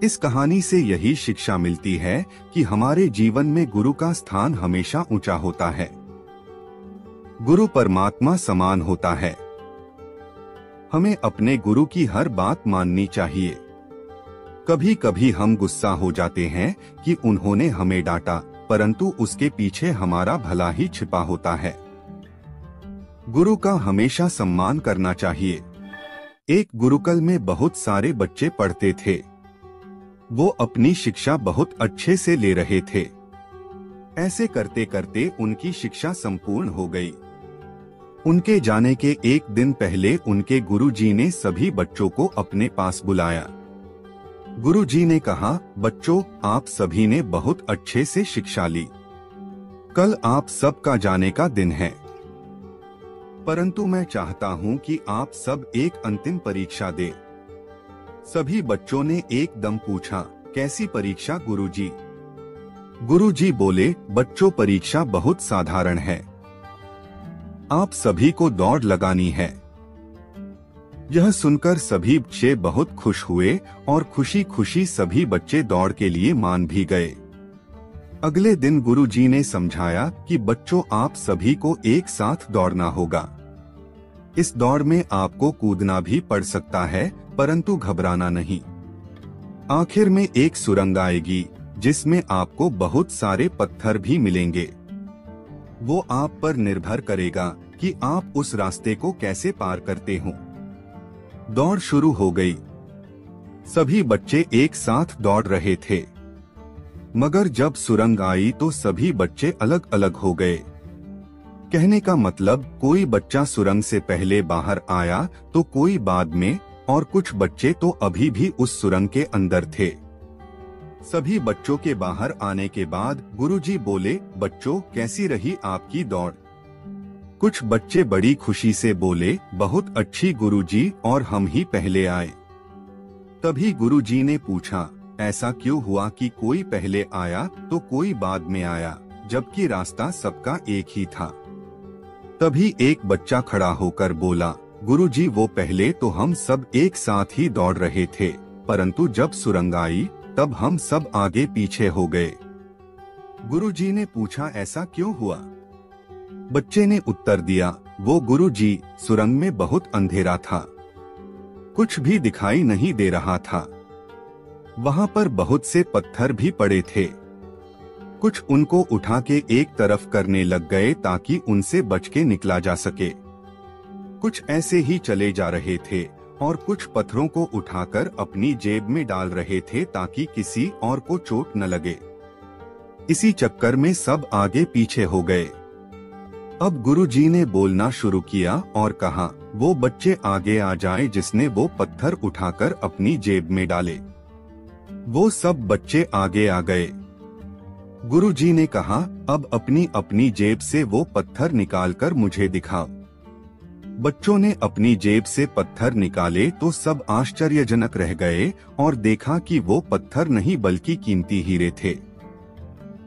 इस कहानी से यही शिक्षा मिलती है कि हमारे जीवन में गुरु का स्थान हमेशा ऊंचा होता है। गुरु परमात्मा समान होता है। हमें अपने गुरु की हर बात माननी चाहिए। कभी कभी हम गुस्सा हो जाते हैं कि उन्होंने हमें डांटा, परंतु उसके पीछे हमारा भला ही छिपा होता है। गुरु का हमेशा सम्मान करना चाहिए। एक गुरुकुल में बहुत सारे बच्चे पढ़ते थे। वो अपनी शिक्षा बहुत अच्छे से ले रहे थे। ऐसे करते करते उनकी शिक्षा संपूर्ण हो गई। उनके जाने के एक दिन पहले उनके गुरुजी ने सभी बच्चों को अपने पास बुलाया। गुरुजी ने कहा, बच्चों, आप सभी ने बहुत अच्छे से शिक्षा ली। कल आप सबका जाने का दिन है, परंतु मैं चाहता हूं कि आप सब एक अंतिम परीक्षा दें। सभी बच्चों ने एकदम पूछा, कैसी परीक्षा गुरुजी? गुरुजी बोले, बच्चों, परीक्षा बहुत साधारण है। आप सभी को दौड़ लगानी है। यह सुनकर सभी बच्चे बहुत खुश हुए और खुशी खुशी सभी बच्चे दौड़ के लिए मान भी गए। अगले दिन गुरुजी ने समझाया कि बच्चों, आप सभी को एक साथ दौड़ना होगा। इस दौड़ में आपको कूदना भी पड़ सकता है, परंतु घबराना नहीं। आखिर में एक सुरंग आएगी जिसमें आपको बहुत सारे पत्थर भी मिलेंगे। वो आप पर निर्भर करेगा कि आप उस रास्ते को कैसे पार करते हो। दौड़ शुरू हो गई। सभी बच्चे एक साथ दौड़ रहे थे, मगर जब सुरंग आई तो सभी बच्चे अलग अलग हो गए। कहने का मतलब, कोई बच्चा सुरंग से पहले बाहर आया तो कोई बाद में, और कुछ बच्चे तो अभी भी उस सुरंग के अंदर थे। सभी बच्चों के बाहर आने के बाद गुरुजी बोले, बच्चों, कैसी रही आपकी दौड़? कुछ बच्चे बड़ी खुशी से बोले, बहुत अच्छी गुरुजी, और हम ही पहले आए। तभी गुरुजी ने पूछा, ऐसा क्यों हुआ कि कोई पहले आया तो कोई बाद में आया, जबकि रास्ता सबका एक ही था? तभी एक बच्चा खड़ा होकर बोला, गुरुजी, वो पहले तो हम सब एक साथ ही दौड़ रहे थे, परंतु जब सुरंग आई तब हम सब आगे पीछे हो गए। गुरुजी ने पूछा, ऐसा क्यों हुआ? बच्चे ने उत्तर दिया, वो गुरुजी, सुरंग में बहुत अंधेरा था, कुछ भी दिखाई नहीं दे रहा था। वहां पर बहुत से पत्थर भी पड़े थे। कुछ उनको उठा के एक तरफ करने लग गए ताकि उनसे बच के निकला जा सके। कुछ ऐसे ही चले जा रहे थे और कुछ पत्थरों को उठाकर अपनी जेब में डाल रहे थे ताकि किसी और को चोट न लगे। इसी चक्कर में सब आगे पीछे हो गए। अब गुरुजी ने बोलना शुरू किया और कहा, वो बच्चे आगे आ जाएं जिसने वो पत्थर उठाकर अपनी जेब में डाले। वो सब बच्चे आगे आ गए। गुरुजी ने कहा, अब अपनी अपनी जेब से वो पत्थर निकालकर मुझे दिखाओ। बच्चों ने अपनी जेब से पत्थर निकाले तो सब आश्चर्यजनक रह गए और देखा कि वो पत्थर नहीं बल्कि कीमती हीरे थे।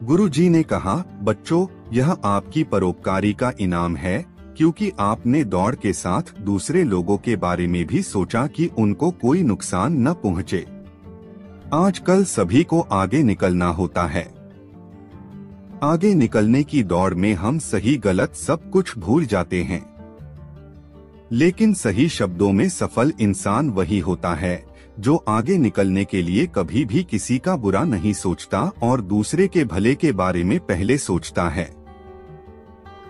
गुरुजी ने कहा, बच्चों, यह आपकी परोपकारी का इनाम है, क्योंकि आपने दौड़ के साथ दूसरे लोगों के बारे में भी सोचा कि उनको कोई नुकसान न पहुंचे। आजकल सभी को आगे निकलना होता है। आगे निकलने की दौड़ में हम सही गलत सब कुछ भूल जाते हैं, लेकिन सही शब्दों में सफल इंसान वही होता है जो आगे निकलने के लिए कभी भी किसी का बुरा नहीं सोचता और दूसरे के भले के बारे में पहले सोचता है।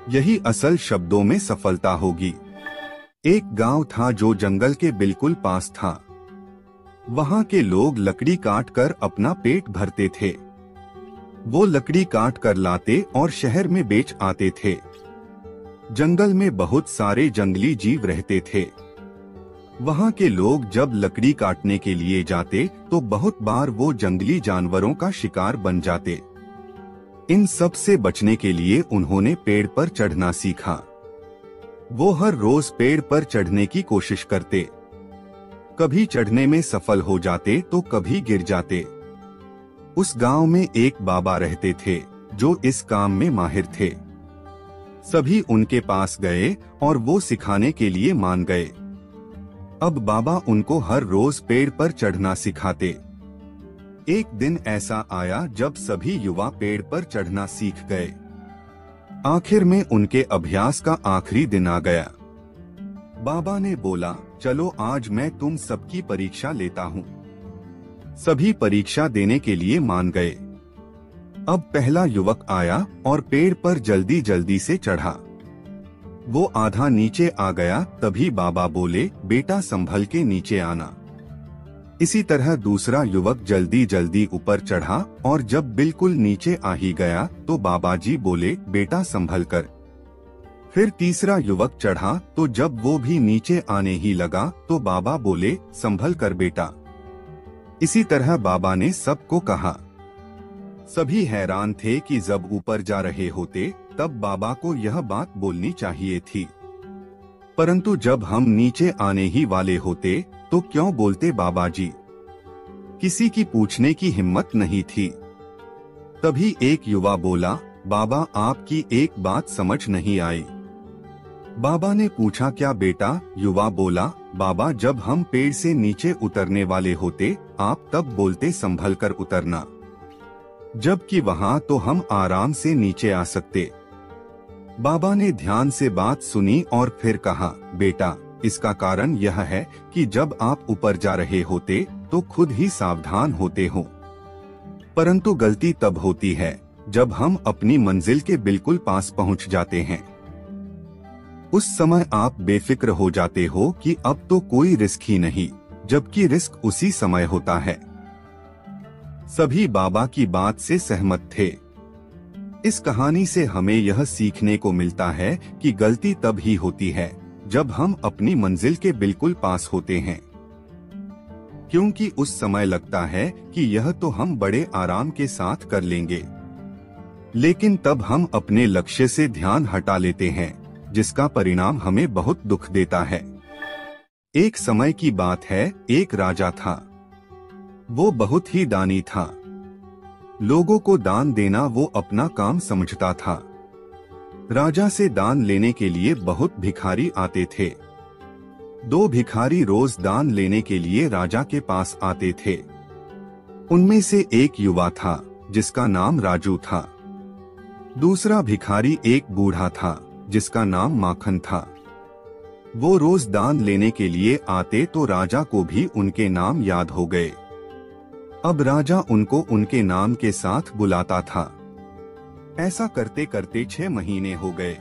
यही असल शब्दों में सफलता होगी। एक गांव था जो जंगल के बिल्कुल पास था। वहां के लोग लकड़ी काट कर अपना पेट भरते थे। वो लकड़ी काट कर लाते और शहर में बेच आते थे। जंगल में बहुत सारे जंगली जीव रहते थे। वहां के लोग जब लकड़ी काटने के लिए जाते तो बहुत बार वो जंगली जानवरों का शिकार बन जाते। इन सब से बचने के लिए उन्होंने पेड़ पर चढ़ना सीखा। वो हर रोज पेड़ पर चढ़ने की कोशिश करते। कभी चढ़ने में सफल हो जाते तो कभी गिर जाते। उस गांव में एक बाबा रहते थे जो इस काम में माहिर थे। सभी उनके पास गए और वो सिखाने के लिए मान गए। अब बाबा उनको हर रोज पेड़ पर चढ़ना सिखाते। एक दिन ऐसा आया जब सभी युवा पेड़ पर चढ़ना सीख गए। आखिर में उनके अभ्यास का आखिरी दिन आ गया। बाबा ने बोला, चलो आज मैं तुम सबकी परीक्षा लेता हूँ। सभी परीक्षा देने के लिए मान गए। अब पहला युवक आया और पेड़ पर जल्दी जल्दी से चढ़ा। वो आधा नीचे आ गया, तभी बाबा बोले, बेटा संभल के नीचे आना। इसी तरह दूसरा युवक जल्दी जल्दी ऊपर चढ़ा और जब बिल्कुल नीचे आ ही गया तो बाबा जी बोले, बेटा संभल कर। फिर तीसरा युवक चढ़ा तो जब वो भी नीचे आने ही लगा तो बाबा बोले, संभल कर बेटा। इसी तरह बाबा ने सबको कहा। सभी हैरान थे कि जब ऊपर जा रहे होते तब बाबा को यह बात बोलनी चाहिए थी, परंतु जब हम नीचे आने ही वाले होते तो क्यों बोलते बाबा जी। किसी की पूछने की हिम्मत नहीं थी। तभी एक युवा बोला, बाबा आपकी एक बात समझ नहीं आई। बाबा ने पूछा, क्या बेटा? युवा बोला, बाबा जब हम पेड़ से नीचे उतरने वाले होते आप तब बोलते संभल कर उतरना, जबकि वहाँ तो हम आराम से नीचे आ सकते। बाबा ने ध्यान से बात सुनी और फिर कहा, बेटा इसका कारण यह है कि जब आप ऊपर जा रहे होते तो खुद ही सावधान होते हो, परंतु गलती तब होती है जब हम अपनी मंजिल के बिल्कुल पास पहुंच जाते हैं। उस समय आप बेफिक्र हो जाते हो कि अब तो कोई रिस्क ही नहीं, जबकि रिस्क उसी समय होता है। सभी बाबा की बात से सहमत थे। इस कहानी से हमें यह सीखने को मिलता है कि गलती तब ही होती है जब हम अपनी मंजिल के बिल्कुल पास होते हैं, क्योंकि उस समय लगता है कि यह तो हम बड़े आराम के साथ कर लेंगे, लेकिन तब हम अपने लक्ष्य से ध्यान हटा लेते हैं, जिसका परिणाम हमें बहुत दुख देता है। एक समय की बात है, एक राजा था। वो बहुत ही दानी था। लोगों को दान देना वो अपना काम समझता था। राजा से दान लेने के लिए बहुत भिखारी आते थे। 2 भिखारी रोज दान लेने के लिए राजा के पास आते थे। उनमें से एक युवा था जिसका नाम राजू था। दूसरा भिखारी एक बूढ़ा था जिसका नाम माखन था। वो रोज दान लेने के लिए आते तो राजा को भी उनके नाम याद हो गए। अब राजा उनको उनके नाम के साथ बुलाता था। ऐसा करते करते 6 महीने हो गए।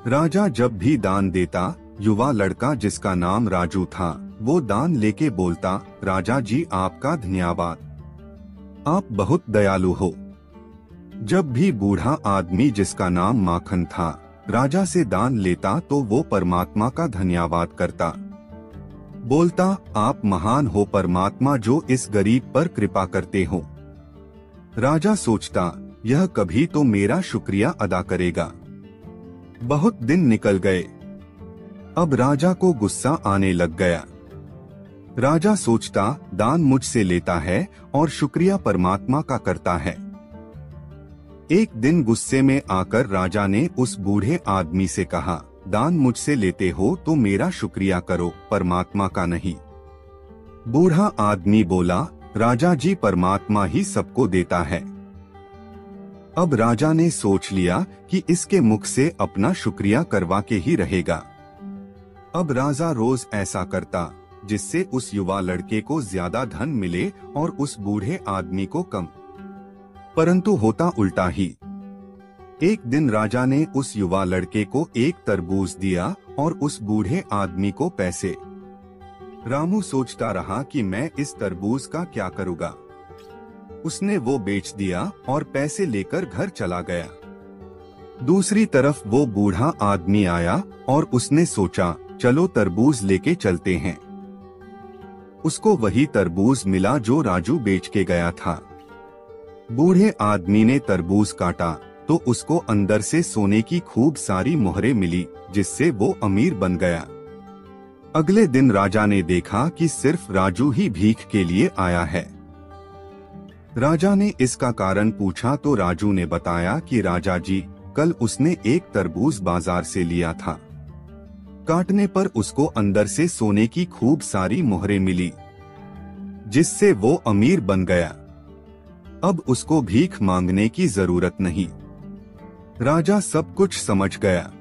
राजा जब भी दान देता, युवा लड़का जिसका नाम राजू था वो दान लेके बोलता, राजा जी आपका धन्यवाद, आप बहुत दयालु हो। जब भी बूढ़ा आदमी जिसका नाम माखन था राजा से दान लेता तो वो परमात्मा का धन्यवाद करता, बोलता, आप महान हो परमात्मा जो इस गरीब पर कृपा करते हो। राजा सोचता, यह कभी तो मेरा शुक्रिया अदा करेगा। बहुत दिन निकल गए। अब राजा को गुस्सा आने लग गया। राजा सोचता, दान मुझसे लेता है और शुक्रिया परमात्मा का करता है। एक दिन गुस्से में आकर राजा ने उस बूढ़े आदमी से कहा, दान मुझसे लेते हो तो मेरा शुक्रिया करो, परमात्मा का नहीं। बूढ़ा आदमी बोला, राजा जी परमात्मा ही सबको देता है। अब राजा ने सोच लिया कि इसके मुख से अपना शुक्रिया करवा के ही रहेगा। अब राजा रोज ऐसा करता जिससे उस युवा लड़के को ज्यादा धन मिले और उस बूढ़े आदमी को कम, परंतु होता उल्टा ही। एक दिन राजा ने उस युवा लड़के को एक तरबूज दिया और उस बूढ़े आदमी को पैसे। रामू सोचता रहा कि मैं इस तरबूज का क्या करूँगा। उसने वो बेच दिया और पैसे लेकर घर चला गया। दूसरी तरफ वो बूढ़ा आदमी आया और उसने सोचा, चलो तरबूज लेके चलते हैं। उसको वही तरबूज मिला जो राजू बेच के गया था। बूढ़े आदमी ने तरबूज काटा तो उसको अंदर से सोने की खूब सारी मोहरें मिली, जिससे वो अमीर बन गया। अगले दिन राजा ने देखा कि सिर्फ राजू ही भीख के लिए आया है। राजा ने इसका कारण पूछा तो राजू ने बताया कि राजा जी, कल उसने एक तरबूज बाजार से लिया था। काटने पर उसको अंदर से सोने की खूब सारी मोहरें मिली, जिससे वो अमीर बन गया। अब उसको भीख मांगने की जरूरत नहीं। राजा सब कुछ समझ गया।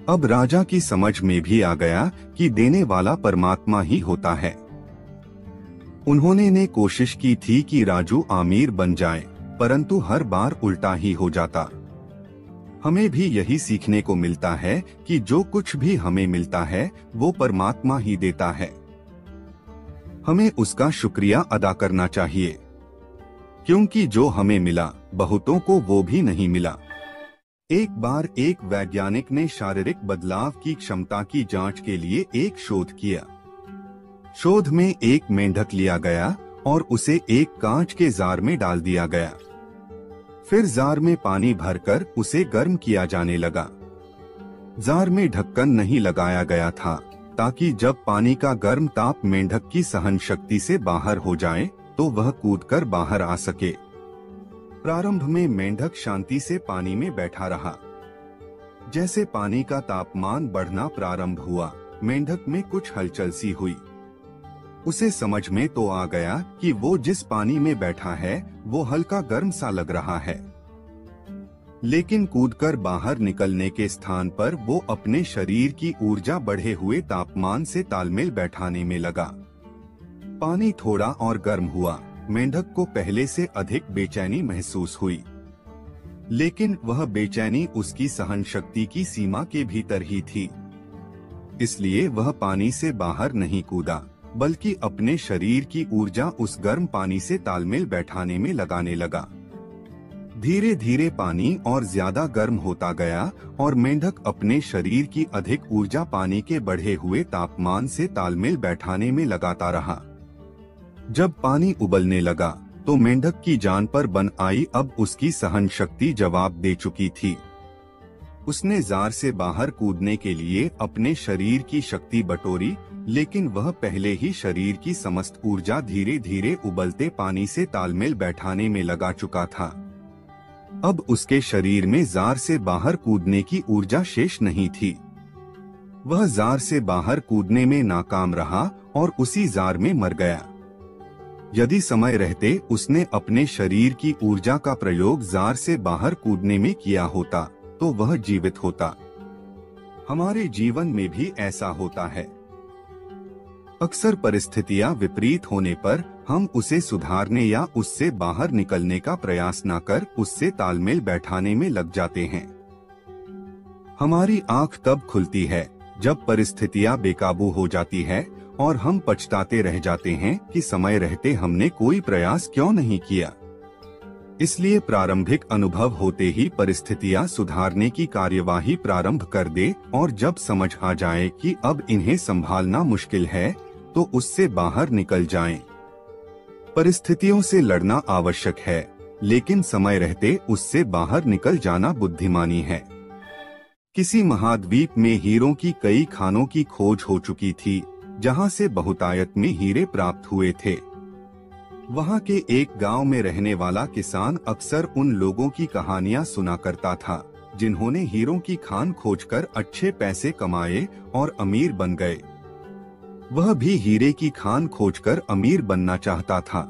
अब राजा की समझ में भी आ गया कि देने वाला परमात्मा ही होता है। उन्होंने ने कोशिश की थी कि राजू अमीर बन जाए, परंतु हर बार उल्टा ही हो जाता। हमें भी यही सीखने को मिलता है कि जो कुछ भी हमें मिलता है वो परमात्मा ही देता है। हमें उसका शुक्रिया अदा करना चाहिए, क्योंकि जो हमें मिला बहुतों को वो भी नहीं मिला। एक बार एक वैज्ञानिक ने शारीरिक बदलाव की क्षमता की जांच के लिए एक शोध किया। शोध में एक मेंढक लिया गया और उसे एक कांच के जार में डाल दिया गया। फिर जार में पानी भरकर उसे गर्म किया जाने लगा। जार में ढक्कन नहीं लगाया गया था, ताकि जब पानी का गर्म ताप मेंढक की सहन शक्ति से बाहर हो जाए तो वह कूदकर बाहर आ सके। प्रारंभ में मेंढक शांति से पानी में बैठा रहा। जैसे पानी का तापमान बढ़ना प्रारंभ हुआ, मेंढक में कुछ हलचल सी हुई। उसे समझ में तो आ गया कि वो जिस पानी में बैठा है वो हल्का गर्म सा लग रहा है, लेकिन कूदकर बाहर निकलने के स्थान पर वो अपने शरीर की ऊर्जा बढ़े हुए तापमान से तालमेल बैठाने में लगा। पानी थोड़ा और गर्म हुआ। मेंढक को पहले से अधिक बेचैनी महसूस हुई, लेकिन वह बेचैनी उसकी सहन शक्ति की सीमा के भीतर ही थी। इसलिए वह पानी से बाहर नहीं कूदा, बल्कि अपने शरीर की ऊर्जा उस गर्म पानी से तालमेल बैठाने में लगाने लगा। धीरे धीरे पानी और ज्यादा गर्म होता गया और मेंढक अपने शरीर की अधिक ऊर्जा पानी के बढ़े हुए तापमान से तालमेल बैठाने में लगाता रहा। जब पानी उबलने लगा तो मेंढक की जान पर बन आई। अब उसकी सहन शक्ति जवाब दे चुकी थी। उसने जार से बाहर कूदने के लिए अपने शरीर की शक्ति बटोरी, लेकिन वह पहले ही शरीर की समस्त ऊर्जा धीरे धीरे उबलते पानी से तालमेल बैठाने में लगा चुका था। अब उसके शरीर में जार से बाहर कूदने की ऊर्जा शेष नहीं थी। वह जार से बाहर कूदने में नाकाम रहा और उसी जार में मर गया। यदि समय रहते उसने अपने शरीर की ऊर्जा का प्रयोग जार से बाहर कूदने में किया होता तो वह जीवित होता। हमारे जीवन में भी ऐसा होता है। अक्सर परिस्थितियां विपरीत होने पर हम उसे सुधारने या उससे बाहर निकलने का प्रयास न कर उससे तालमेल बैठाने में लग जाते हैं। हमारी आंख तब खुलती है जब परिस्थितियां बेकाबू हो जाती है और हम पछताते रह जाते हैं कि समय रहते हमने कोई प्रयास क्यों नहीं किया। इसलिए प्रारंभिक अनुभव होते ही परिस्थितियां सुधारने की कार्यवाही प्रारंभ कर दे और जब समझ आ जाए कि अब इन्हें संभालना मुश्किल है तो उससे बाहर निकल जाएं। परिस्थितियों से लड़ना आवश्यक है, लेकिन समय रहते उससे बाहर निकल जाना बुद्धिमानी है। किसी महाद्वीप में हीरों की कई खानों की खोज हो चुकी थी, जहां से बहुतायत में हीरे प्राप्त हुए थे। वहां के एक गांव में रहने वाला किसान अक्सर उन लोगों की कहानियां सुना करता था जिन्होंने हीरों की खान खोजकर अच्छे पैसे कमाए और अमीर बन गए। वह भी हीरे की खान खोजकर अमीर बनना चाहता था।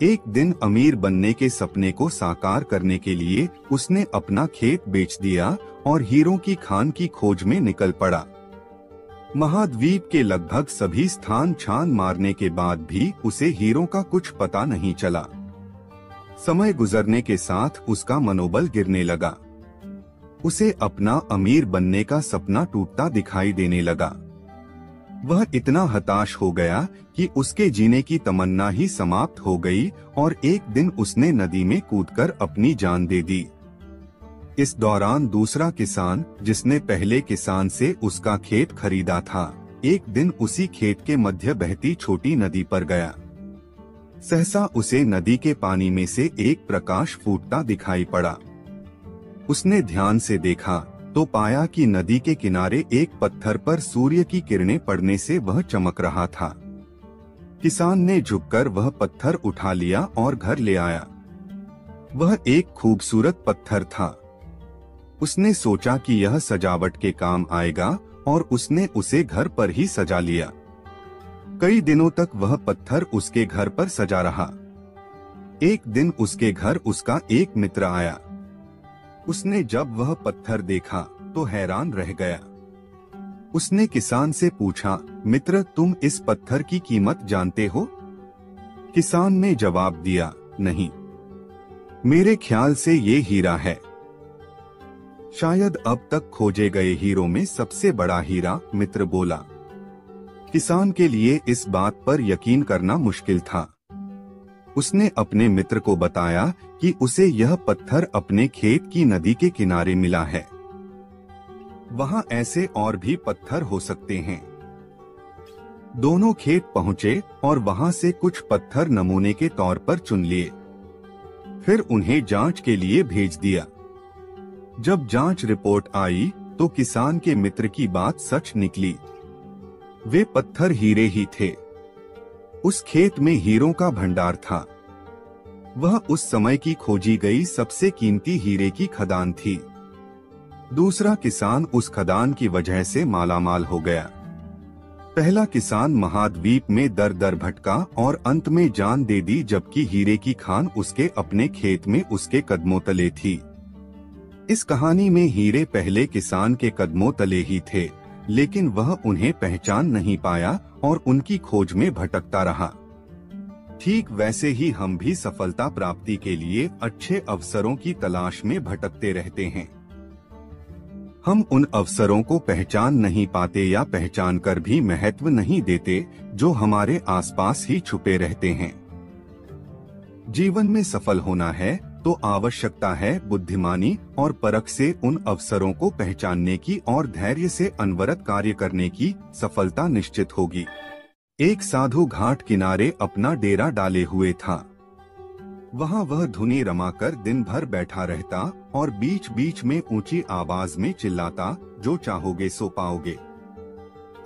एक दिन अमीर बनने के सपने को साकार करने के लिए उसने अपना खेत बेच दिया और हीरों की खान की खोज में निकल पड़ा। महाद्वीप के लगभग सभी स्थान छान मारने के बाद भी उसे हीरों का कुछ पता नहीं चला। समय गुजरने के साथ उसका मनोबल गिरने लगा। उसे अपना अमीर बनने का सपना टूटता दिखाई देने लगा। वह इतना हताश हो गया कि उसके जीने की तमन्ना ही समाप्त हो गई और एक दिन उसने नदी में कूदकर अपनी जान दे दी। इस दौरान दूसरा किसान, जिसने पहले किसान से उसका खेत खरीदा था, एक दिन उसी खेत के मध्य बहती छोटी नदी पर गया। सहसा उसे नदी के पानी में से एक प्रकाश फूटता दिखाई पड़ा। उसने ध्यान से देखा तो पाया कि नदी के किनारे एक पत्थर पर सूर्य की किरणें पड़ने से वह चमक रहा था। किसान ने झुककर वह पत्थर उठा लिया और घर ले आया। वह एक खूबसूरत पत्थर था। उसने सोचा कि यह सजावट के काम आएगा और उसने उसे घर पर ही सजा लिया। कई दिनों तक वह पत्थर उसके घर पर सजा रहा। एक दिन उसके घर उसका एक मित्र आया। उसने जब वह पत्थर देखा तो हैरान रह गया। उसने किसान से पूछा, मित्र, तुम इस पत्थर की कीमत जानते हो? किसान ने जवाब दिया, नहीं, मेरे ख्याल से ये हीरा है। शायद अब तक खोजे गए हीरों में सबसे बड़ा हीरा, मित्र बोला। किसान के लिए इस बात पर यकीन करना मुश्किल था। उसने अपने मित्र को बताया कि उसे यह पत्थर अपने खेत की नदी के किनारे मिला है। वहां ऐसे और भी पत्थर हो सकते हैं। दोनों खेत पहुंचे और वहां से कुछ पत्थर नमूने के तौर पर चुन लिए। फिर उन्हें जांच के लिए भेज दिया। जब जांच रिपोर्ट आई तो किसान के मित्र की बात सच निकली। वे पत्थर हीरे ही थे। उस खेत में हीरों का भंडार था। वह उस समय की खोजी गई सबसे कीमती हीरे की खदान थी। दूसरा किसान उस खदान की वजह से मालामाल हो गया। पहला किसान महाद्वीप में दर दर भटका और अंत में जान दे दी, जबकि हीरे की खान उसके अपने खेत में उसके कदमों तले थी। इस कहानी में हीरे पहले किसान के कदमों तले ही थे, लेकिन वह उन्हें पहचान नहीं पाया और उनकी खोज में भटकता रहा। ठीक वैसे ही हम भी सफलता प्राप्ति के लिए अच्छे अवसरों की तलाश में भटकते रहते हैं। हम उन अवसरों को पहचान नहीं पाते या पहचान कर भी महत्व नहीं देते जो हमारे आसपास ही छुपे रहते हैं। जीवन में सफल होना है तो आवश्यकता है बुद्धिमानी और परख से उन अवसरों को पहचानने की और धैर्य से अनवरत कार्य करने की। सफलता निश्चित होगी। एक साधु घाट किनारे अपना डेरा डाले हुए था। वहां वह धुनी रमाकर दिन भर बैठा रहता और बीच बीच में ऊंची आवाज में चिल्लाता, जो चाहोगे सो पाओगे।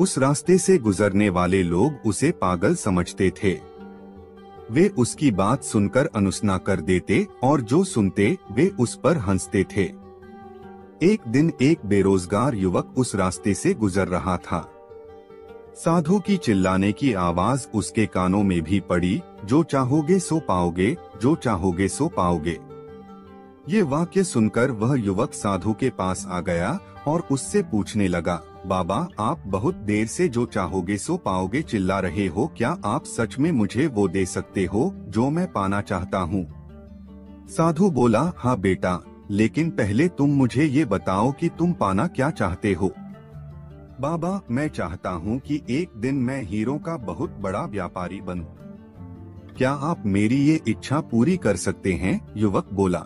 उस रास्ते से गुजरने वाले लोग उसे पागल समझते थे। वे उसकी बात सुनकर अनुसना कर देते और जो सुनते वे उस पर हंसते थे। एक दिन एक बेरोजगार युवक उस रास्ते से गुजर रहा था। साधु की चिल्लाने की आवाज उसके कानों में भी पड़ी, जो चाहोगे सो पाओगे, जो चाहोगे सो पाओगे। ये वाक्य सुनकर वह युवक साधु के पास आ गया और उससे पूछने लगा, बाबा, आप बहुत देर से जो चाहोगे सो पाओगे चिल्ला रहे हो, क्या आप सच में मुझे वो दे सकते हो जो मैं पाना चाहता हूँ? साधु बोला, हाँ बेटा, लेकिन पहले तुम मुझे ये बताओ कि तुम पाना क्या चाहते हो? बाबा, मैं चाहता हूँ कि एक दिन मैं हीरों का बहुत बड़ा व्यापारी बनूं। क्या आप मेरी ये इच्छा पूरी कर सकते हैं? युवक बोला।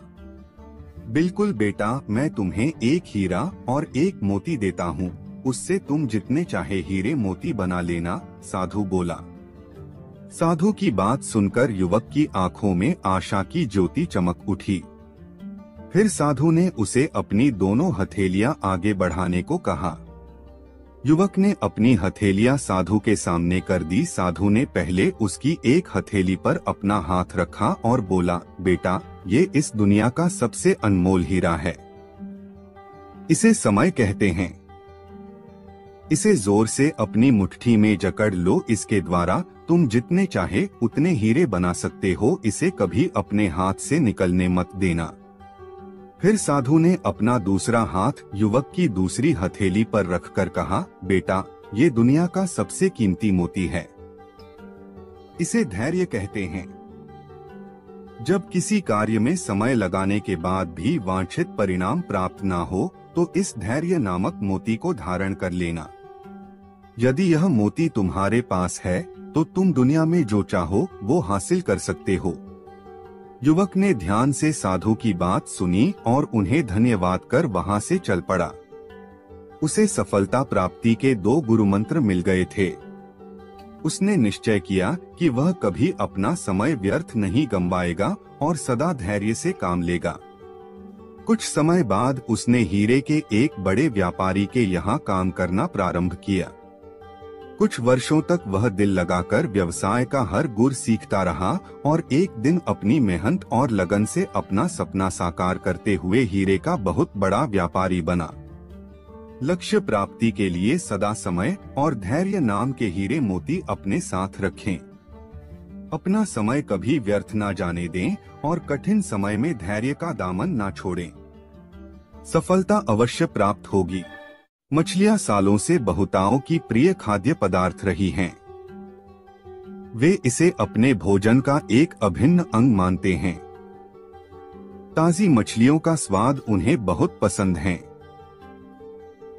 बिल्कुल बेटा, मैं तुम्हें एक हीरा और एक मोती देता हूँ, उससे तुम जितने चाहे हीरे मोती बना लेना, साधु बोला। साधु की बात सुनकर युवक की आंखों में आशा की ज्योति चमक उठी। फिर साधु ने उसे अपनी दोनों हथेलियां आगे बढ़ाने को कहा। युवक ने अपनी हथेलियां साधु के सामने कर दी। साधु ने पहले उसकी एक हथेली पर अपना हाथ रखा और बोला, बेटा, ये इस दुनिया का सबसे अनमोल हीरा है। इसे समय कहते हैं। इसे जोर से अपनी मुट्ठी में जकड़ लो, इसके द्वारा तुम जितने चाहे उतने हीरे बना सकते हो, इसे कभी अपने हाथ से निकलने मत देना। फिर साधु ने अपना दूसरा हाथ युवक की दूसरी हथेली पर रखकर कहा, बेटा, ये दुनिया का सबसे कीमती मोती है। इसे धैर्य कहते हैं। जब किसी कार्य में समय लगाने के बाद भी वांछित परिणाम प्राप्त ना हो, तो इस धैर्य नामक मोती को धारण कर लेना। यदि यह मोती तुम्हारे पास है तो तुम दुनिया में जो चाहो वो हासिल कर सकते हो। युवक ने ध्यान से साधु की बात सुनी और उन्हें धन्यवाद कर वहां से चल पड़ा। उसे सफलता प्राप्ति के 2 गुरु मंत्र मिल गए थे। उसने निश्चय किया कि वह कभी अपना समय व्यर्थ नहीं गंवाएगा और सदा धैर्य से काम लेगा। कुछ समय बाद उसने हीरे के एक बड़े व्यापारी के यहाँ काम करना प्रारंभ किया। कुछ वर्षों तक वह दिल लगाकर व्यवसाय का हर गुर सीखता रहा और एक दिन अपनी मेहनत और लगन से अपना सपना साकार करते हुए हीरे का बहुत बड़ा व्यापारी बना। लक्ष्य प्राप्ति के लिए सदा समय और धैर्य नाम के हीरे मोती अपने साथ रखें। अपना समय कभी व्यर्थ ना जाने दें और कठिन समय में धैर्य का दामन ना छोड़ें। सफलता अवश्य प्राप्त होगी। मछलियां सालों से बहुताओं की प्रिय खाद्य पदार्थ रही हैं। वे इसे अपने भोजन का एक अभिन्न अंग मानते हैं। ताजी मछलियों का स्वाद उन्हें बहुत पसंद है।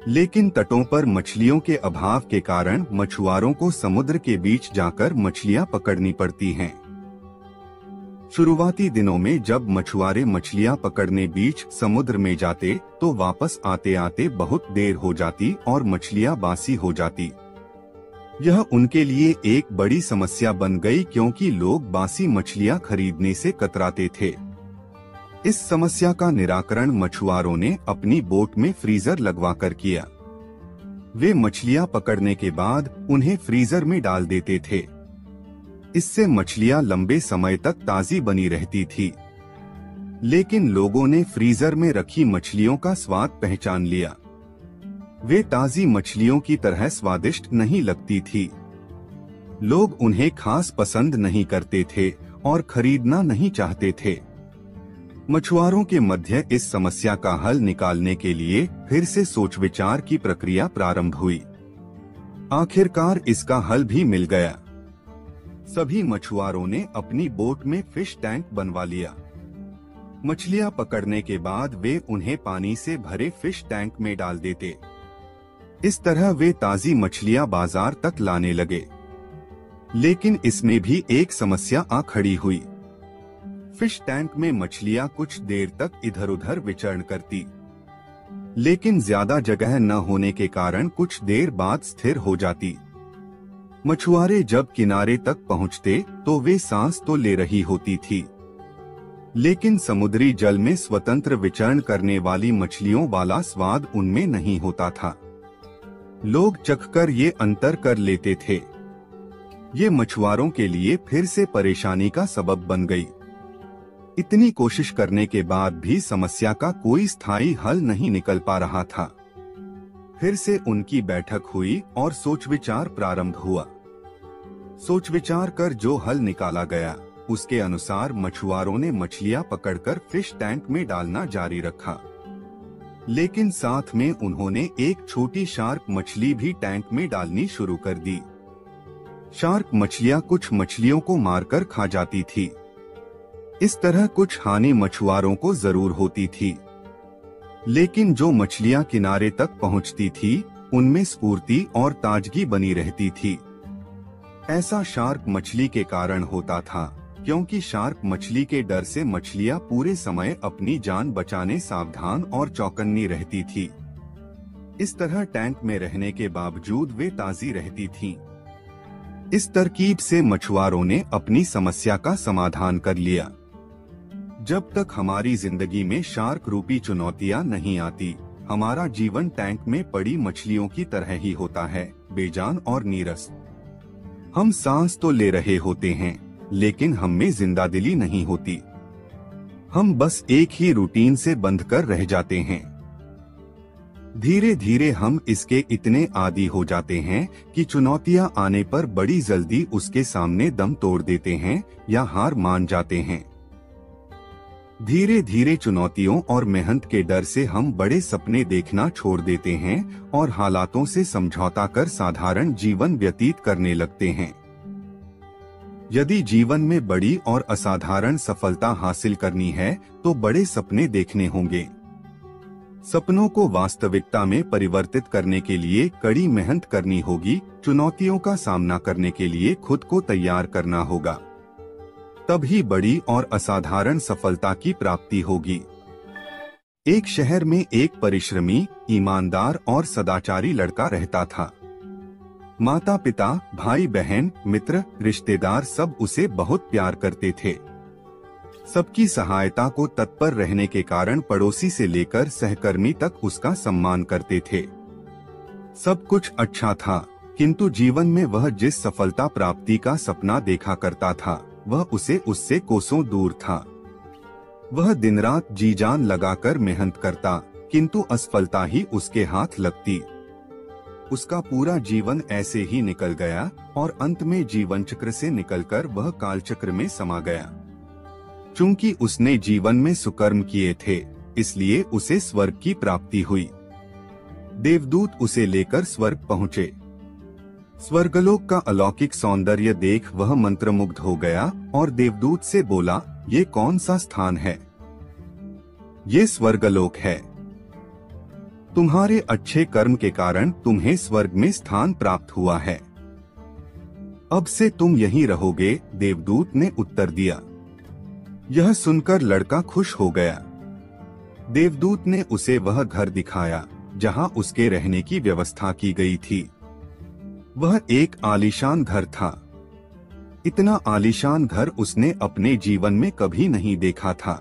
लेकिन तटों पर मछलियों के अभाव के कारण मछुआरों को समुद्र के बीच जाकर मछलियां पकड़नी पड़ती हैं। शुरुआती दिनों में जब मछुआरे मछलियां पकड़ने बीच समुद्र में जाते तो वापस आते आते बहुत देर हो जाती और मछलियां बासी हो जाती। यह उनके लिए एक बड़ी समस्या बन गई क्योंकि लोग बासी मछलियां खरीदने से कतराते थे। इस समस्या का निराकरण मछुआरों ने अपनी बोट में फ्रीजर लगवाकर किया। वे मछलियां पकड़ने के बाद उन्हें फ्रीजर में डाल देते थे। इससे मछलियां लंबे समय तक ताजी बनी रहती थी। लेकिन लोगों ने फ्रीजर में रखी मछलियों का स्वाद पहचान लिया। वे ताजी मछलियों की तरह स्वादिष्ट नहीं लगती थी। लोग उन्हें खास पसंद नहीं करते थे और खरीदना नहीं चाहते थे। मछुआरों के मध्य इस समस्या का हल निकालने के लिए फिर से सोच विचार की प्रक्रिया प्रारंभ हुई। आखिरकार इसका हल भी मिल गया। सभी मछुआरों ने अपनी बोट में फिश टैंक बनवा लिया। मछलियां पकड़ने के बाद वे उन्हें पानी से भरे फिश टैंक में डाल देते। इस तरह वे ताजी मछलियां बाजार तक लाने लगे। लेकिन इसमें भी एक समस्या आ खड़ी हुई। फिश टैंक में मछलियां कुछ देर तक इधर उधर विचरण करती, लेकिन ज्यादा जगह न होने के कारण कुछ देर बाद स्थिर हो जाती। मछुआरे जब किनारे तक पहुंचते तो वे सांस तो ले रही होती थी, लेकिन समुद्री जल में स्वतंत्र विचरण करने वाली मछलियों वाला स्वाद उनमें नहीं होता था। लोग चखकर ये अंतर कर लेते थे। ये मछुआरों के लिए फिर से परेशानी का सबब बन गई। इतनी कोशिश करने के बाद भी समस्या का कोई स्थायी हल नहीं निकल पा रहा था। फिर से उनकी बैठक हुई और सोच विचार प्रारंभ हुआ। सोच विचार कर जो हल निकाला गया उसके अनुसार मछुआरों ने मछलियां पकड़कर फिश टैंक में डालना जारी रखा, लेकिन साथ में उन्होंने एक छोटी शार्क मछली भी टैंक में डालनी शुरू कर दी। शार्क मछलियां कुछ मछलियों को मारकर खा जाती थी। इस तरह कुछ हानि मछुआरों को जरूर होती थी, लेकिन जो मछलियां किनारे तक पहुंचती थी उनमें स्फूर्ति और ताजगी बनी रहती थी। ऐसा शार्क मछली के कारण होता था क्योंकि शार्क मछली के डर से मछलियां पूरे समय अपनी जान बचाने सावधान और चौकन्नी रहती थी। इस तरह टैंक में रहने के बावजूद वे ताजी रहती थीं। इस तरकीब से मछुआरों ने अपनी समस्या का समाधान कर लिया। जब तक हमारी जिंदगी में शार्क रूपी चुनौतियां नहीं आती, हमारा जीवन टैंक में पड़ी मछलियों की तरह ही होता है, बेजान और नीरस। हम सांस तो ले रहे होते हैं, लेकिन हम में जिंदादिली नहीं होती। हम बस एक ही रूटीन से बंध कर रह जाते हैं। धीरे धीरे हम इसके इतने आदी हो जाते हैं कि चुनौतियां आने पर बड़ी जल्दी उसके सामने दम तोड़ देते हैं या हार मान जाते हैं। धीरे धीरे चुनौतियों और मेहनत के डर से हम बड़े सपने देखना छोड़ देते हैं और हालातों से समझौता कर साधारण जीवन व्यतीत करने लगते हैं। यदि जीवन में बड़ी और असाधारण सफलता हासिल करनी है तो बड़े सपने देखने होंगे। सपनों को वास्तविकता में परिवर्तित करने के लिए कड़ी मेहनत करनी होगी। चुनौतियों का सामना करने के लिए खुद को तैयार करना होगा, तभी बड़ी और असाधारण सफलता की प्राप्ति होगी। एक शहर में एक परिश्रमी, ईमानदार और सदाचारी लड़का रहता था। माता पिता, भाई बहन, मित्र, रिश्तेदार सब उसे बहुत प्यार करते थे। सबकी सहायता को तत्पर रहने के कारण पड़ोसी से लेकर सहकर्मी तक उसका सम्मान करते थे। सब कुछ अच्छा था, किंतु जीवन में वह जिस सफलता प्राप्ति का सपना देखा करता था वह उससे कोसों दूर था। वह दिन रात जी जान लगाकर मेहनत करता, किंतु असफलता ही उसके हाथ लगती। उसका पूरा जीवन ऐसे ही निकल गया और अंत में जीवन चक्र से निकलकर वह कालचक्र में समा गया। चूंकि उसने जीवन में सुकर्म किए थे, इसलिए उसे स्वर्ग की प्राप्ति हुई। देवदूत उसे लेकर स्वर्ग पहुँचे। स्वर्गलोक का अलौकिक सौंदर्य देख वह मंत्रमुग्ध हो गया और देवदूत से बोला, ये कौन सा स्थान है? ये स्वर्गलोक है। तुम्हारे अच्छे कर्म के कारण तुम्हें स्वर्ग में स्थान प्राप्त हुआ है। अब से तुम यहीं रहोगे, देवदूत ने उत्तर दिया। यह सुनकर लड़का खुश हो गया। देवदूत ने उसे वह घर दिखाया जहां उसके रहने की व्यवस्था की गई थी। वह एक आलीशान घर था। इतना आलीशान घर उसने अपने जीवन में कभी नहीं देखा था।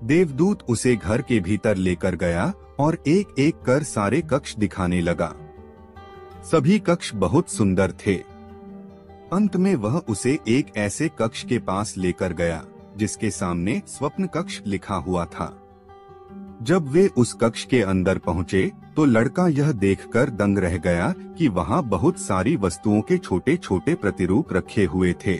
देवदूत उसे घर के भीतर लेकर गया और एक एक कर सारे कक्ष दिखाने लगा। सभी कक्ष बहुत सुंदर थे। अंत में वह उसे एक ऐसे कक्ष के पास लेकर गया जिसके सामने स्वप्न कक्ष लिखा हुआ था। जब वे उस कक्ष के अंदर पहुंचे तो लड़का यह देखकर दंग रह गया कि वहां बहुत सारी वस्तुओं के छोटे छोटे प्रतिरूप रखे हुए थे।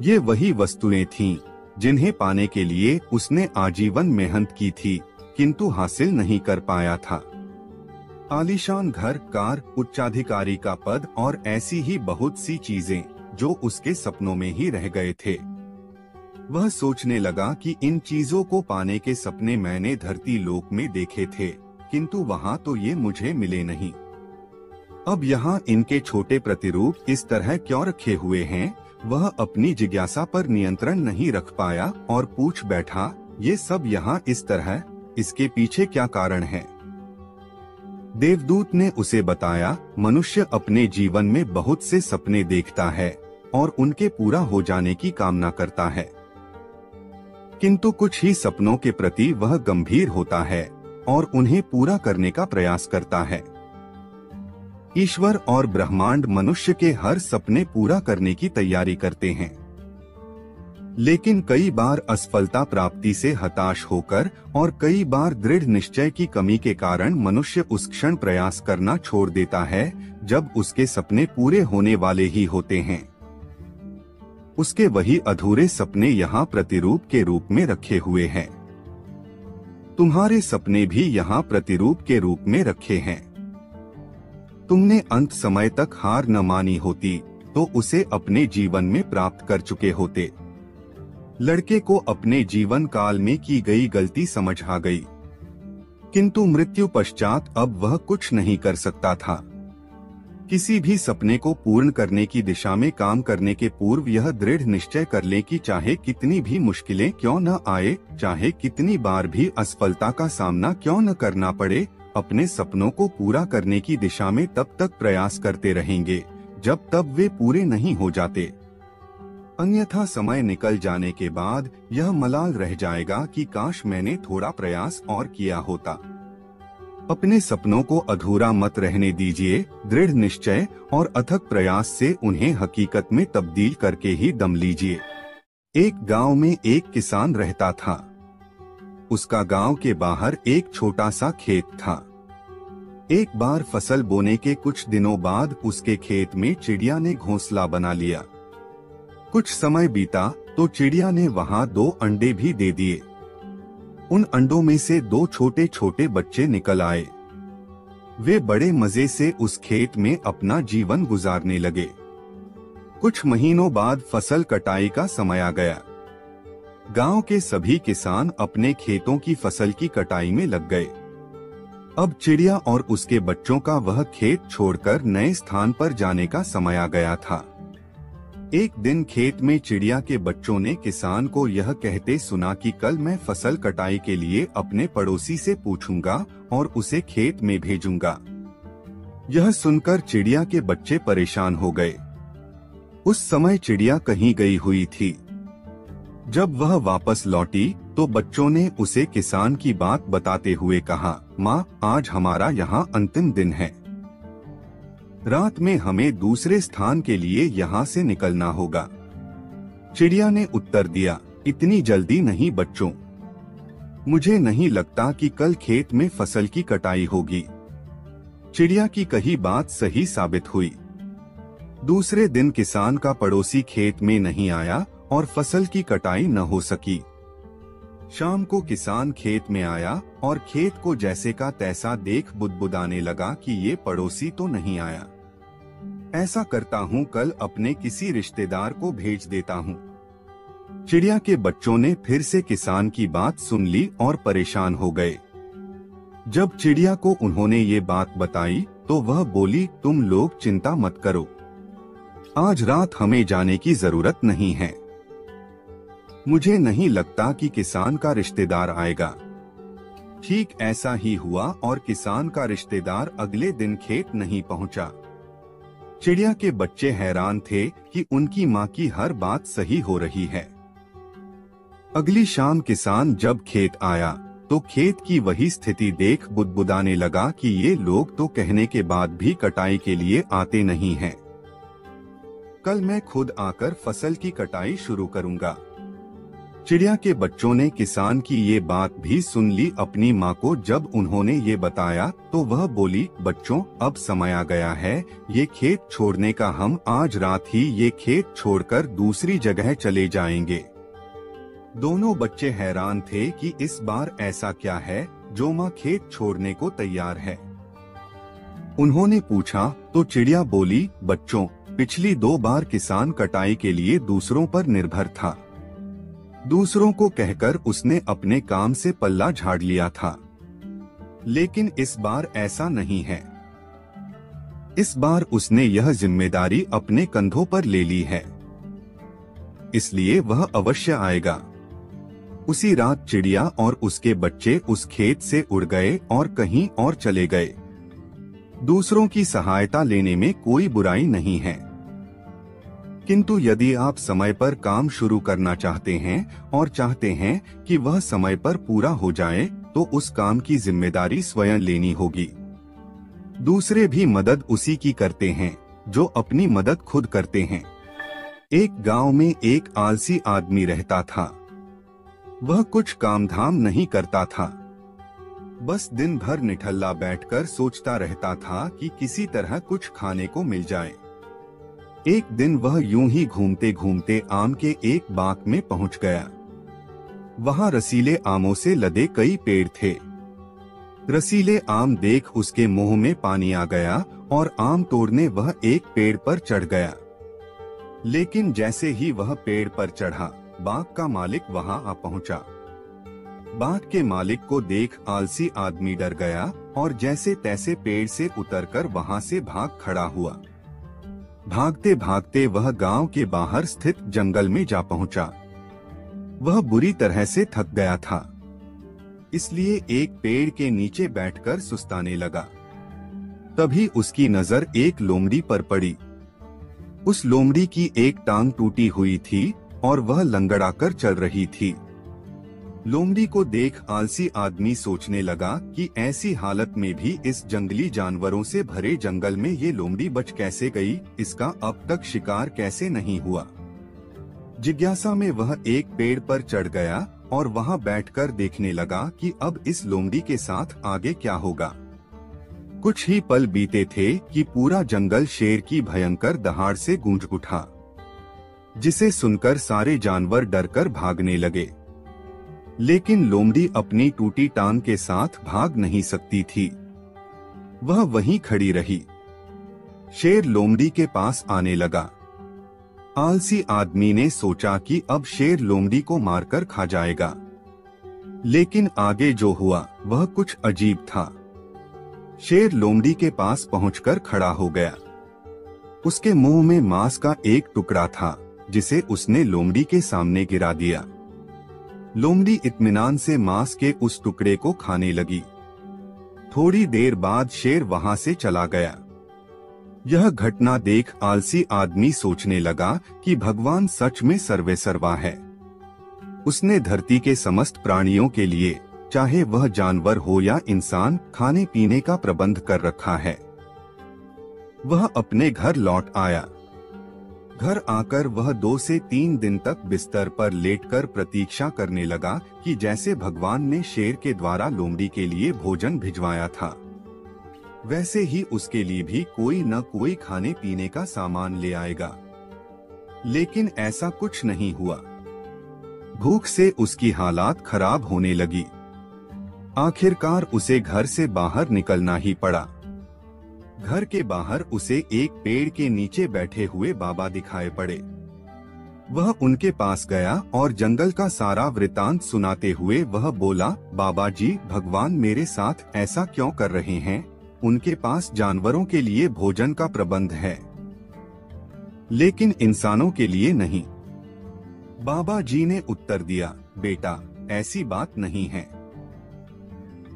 ये वही वस्तुएं थीं जिन्हें पाने के लिए उसने आजीवन मेहनत की थी, किंतु हासिल नहीं कर पाया था। आलीशान घर, कार, उच्चाधिकारी का पद और ऐसी ही बहुत सी चीजें जो उसके सपनों में ही रह गए थे। वह सोचने लगा कि इन चीजों को पाने के सपने मैंने धरती लोक में देखे थे, किंतु वहां तो ये मुझे मिले नहीं। अब यहाँ इनके छोटे प्रतिरूप इस तरह क्यों रखे हुए हैं? वह अपनी जिज्ञासा पर नियंत्रण नहीं रख पाया और पूछ बैठा, ये सब यहाँ इस तरह, इसके पीछे क्या कारण है? देवदूत ने उसे बताया, मनुष्य अपने जीवन में बहुत से सपने देखता है और उनके पूरा हो जाने की कामना करता है, किंतु कुछ ही सपनों के प्रति वह गंभीर होता है और उन्हें पूरा करने का प्रयास करता है। ईश्वर और ब्रह्मांड मनुष्य के हर सपने पूरा करने की तैयारी करते हैं, लेकिन कई बार असफलता प्राप्ति से हताश होकर और कई बार दृढ़ निश्चय की कमी के कारण मनुष्य उस क्षण प्रयास करना छोड़ देता है जब उसके सपने पूरे होने वाले ही होते हैं। उसके वही अधूरे सपने यहाँ प्रतिरूप के रूप में रखे हुए हैं। तुम्हारे सपने भी यहाँ प्रतिरूप के रूप में रखे हैं। तुमने अंत समय तक हार न मानी होती तो उसे अपने जीवन में प्राप्त कर चुके होते। लड़के को अपने जीवन काल में की गई गलती समझ आ गई, किंतु मृत्यु पश्चात अब वह कुछ नहीं कर सकता था। किसी भी सपने को पूर्ण करने की दिशा में काम करने के पूर्व यह दृढ़ निश्चय कर ले कि चाहे कितनी भी मुश्किलें क्यों न आए, चाहे कितनी बार भी असफलता का सामना क्यों न करना पड़े, अपने सपनों को पूरा करने की दिशा में तब तक प्रयास करते रहेंगे जब तक वे पूरे नहीं हो जाते। अन्यथा समय निकल जाने के बाद यह मलाल रह जाएगा कि काश मैंने थोड़ा प्रयास और किया होता। अपने सपनों को अधूरा मत रहने दीजिए। दृढ़ निश्चय और अथक प्रयास से उन्हें हकीकत में तब्दील करके ही दम लीजिए। एक गांव में एक किसान रहता था। उसका गांव के बाहर एक छोटा सा खेत था। एक बार फसल बोने के कुछ दिनों बाद उसके खेत में चिड़िया ने घोंसला बना लिया। कुछ समय बीता तो चिड़िया ने वहां 2 अंडे भी दे दिए। उन अंडों में से 2 छोटे छोटे बच्चे निकल आए। वे बड़े मजे से उस खेत में अपना जीवन गुजारने लगे। कुछ महीनों बाद फसल कटाई का समय आ गया। गांव के सभी किसान अपने खेतों की फसल की कटाई में लग गए। अब चिड़िया और उसके बच्चों का वह खेत छोड़कर नए स्थान पर जाने का समय आ गया था। एक दिन खेत में चिड़िया के बच्चों ने किसान को यह कहते सुना कि कल मैं फसल कटाई के लिए अपने पड़ोसी से पूछूंगा और उसे खेत में भेजूंगा। यह सुनकर चिड़िया के बच्चे परेशान हो गए। उस समय चिड़िया कहीं गई हुई थी। जब वह वापस लौटी तो बच्चों ने उसे किसान की बात बताते हुए कहा, माँ, आज हमारा यहाँ अंतिम दिन है। रात में हमें दूसरे स्थान के लिए यहाँ से निकलना होगा। चिड़िया ने उत्तर दिया, इतनी जल्दी नहीं बच्चों, मुझे नहीं लगता कि कल खेत में फसल की कटाई होगी। चिड़िया की कही बात सही साबित हुई। दूसरे दिन किसान का पड़ोसी खेत में नहीं आया और फसल की कटाई न हो सकी। शाम को किसान खेत में आया और खेत को जैसे का तैसा देख बुदबुदाने लगा कि ये पड़ोसी तो नहीं आया। ऐसा करता हूँ, कल अपने किसी रिश्तेदार को भेज देता हूँ। चिड़िया के बच्चों ने फिर से किसान की बात सुन ली और परेशान हो गए। जब चिड़िया को उन्होंने ये बात बताई तो वह बोली, तुम लोग चिंता मत करो, आज रात हमें जाने की जरूरत नहीं है। मुझे नहीं लगता कि किसान का रिश्तेदार आएगा। ठीक ऐसा ही हुआ और किसान का रिश्तेदार अगले दिन खेत नहीं पहुंचा। चिड़िया के बच्चे हैरान थे कि उनकी माँ की हर बात सही हो रही है। अगली शाम किसान जब खेत आया तो खेत की वही स्थिति देख बुदबुदाने लगा कि ये लोग तो कहने के बाद भी कटाई के लिए आते नहीं हैं। कल मैं खुद आकर फसल की कटाई शुरू करूंगा। चिड़िया के बच्चों ने किसान की ये बात भी सुन ली अपनी माँ को। जब उन्होंने ये बताया तो वह बोली, बच्चों, अब समय आ गया है ये खेत छोड़ने का। हम आज रात ही ये खेत छोड़कर दूसरी जगह चले जाएंगे। दोनों बच्चे हैरान थे कि इस बार ऐसा क्या है जो माँ खेत छोड़ने को तैयार है। उन्होंने पूछा तो चिड़िया बोली, बच्चों, पिछली 2 बार किसान कटाई के लिए दूसरों पर निर्भर था। दूसरों को कहकर उसने अपने काम से पल्ला झाड़ लिया था, लेकिन इस बार ऐसा नहीं है। इस बार उसने यह जिम्मेदारी अपने कंधों पर ले ली है, इसलिए वह अवश्य आएगा। उसी रात चिड़िया और उसके बच्चे उस खेत से उड़ गए और कहीं और चले गए। दूसरों की सहायता लेने में कोई बुराई नहीं है, किंतु यदि आप समय पर काम शुरू करना चाहते हैं और चाहते हैं कि वह समय पर पूरा हो जाए, तो उस काम की जिम्मेदारी स्वयं लेनी होगी। दूसरे भी मदद उसी की करते हैं जो अपनी मदद खुद करते हैं। एक गांव में एक आलसी आदमी रहता था। वह कुछ काम धाम नहीं करता था, बस दिन भर निठल्ला बैठकर सोचता रहता था कि किसी तरह कुछ खाने को मिल जाए। एक दिन वह यूं ही घूमते घूमते आम के एक बाग में पहुंच गया। वहां रसीले आमों से लदे कई पेड़ थे। रसीले आम देख उसके मुंह में पानी आ गया और आम तोड़ने वह एक पेड़ पर चढ़ गया। लेकिन जैसे ही वह पेड़ पर चढ़ा, बाग का मालिक वहां आ पहुंचा। बाग के मालिक को देख आलसी आदमी डर गया और जैसे तैसे पेड़ से उतरकर वहां से भाग खड़ा हुआ। भागते भागते वह गांव के बाहर स्थित जंगल में जा पहुंचा। वह बुरी तरह से थक गया था, इसलिए एक पेड़ के नीचे बैठकर सुस्ताने लगा। तभी उसकी नजर एक लोमड़ी पर पड़ी। उस लोमड़ी की एक टांग टूटी हुई थी और वह लंगड़ाकर चल रही थी। लोमड़ी को देख आलसी आदमी सोचने लगा कि ऐसी हालत में भी इस जंगली जानवरों से भरे जंगल में ये लोमड़ी बच कैसे गई, इसका अब तक शिकार कैसे नहीं हुआ। जिज्ञासा में वह एक पेड़ पर चढ़ गया और वहां बैठकर देखने लगा कि अब इस लोमड़ी के साथ आगे क्या होगा। कुछ ही पल बीते थे कि पूरा जंगल शेर की भयंकर दहाड़ से गूंज उठा, जिसे सुनकर सारे जानवर डरकर भागने लगे। लेकिन लोमड़ी अपनी टूटी टांग के साथ भाग नहीं सकती थी, वह वहीं खड़ी रही। शेर लोमड़ी के पास आने लगा। आलसी आदमी ने सोचा कि अब शेर लोमड़ी को मारकर खा जाएगा, लेकिन आगे जो हुआ वह कुछ अजीब था। शेर लोमड़ी के पास पहुंचकर खड़ा हो गया। उसके मुंह में मांस का एक टुकड़ा था, जिसे उसने लोमड़ी के सामने गिरा दिया। लोमड़ी इत्मीनान से मांस के उस टुकड़े को खाने लगी। थोड़ी देर बाद शेर वहां से चला गया। यह घटना देख आलसी आदमी सोचने लगा कि भगवान सच में सर्वेसर्वा है। उसने धरती के समस्त प्राणियों के लिए, चाहे वह जानवर हो या इंसान, खाने पीने का प्रबंध कर रखा है। वह अपने घर लौट आया। घर आकर वह 2 से 3 दिन तक बिस्तर पर लेटकर प्रतीक्षा करने लगा कि जैसे भगवान ने शेर के द्वारा लोमड़ी के लिए भोजन भिजवाया था, वैसे ही उसके लिए भी कोई न कोई खाने पीने का सामान ले आएगा। लेकिन ऐसा कुछ नहीं हुआ। भूख से उसकी हालात खराब होने लगी। आखिरकार उसे घर से बाहर निकलना ही पड़ा। घर के बाहर उसे एक पेड़ के नीचे बैठे हुए बाबा दिखाई पड़े। वह उनके पास गया और जंगल का सारा वृतांत सुनाते हुए वह बोला, बाबा जी, भगवान मेरे साथ ऐसा क्यों कर रहे हैं? उनके पास जानवरों के लिए भोजन का प्रबंध है, लेकिन इंसानों के लिए नहीं। बाबा जी ने उत्तर दिया, बेटा, ऐसी बात नहीं है।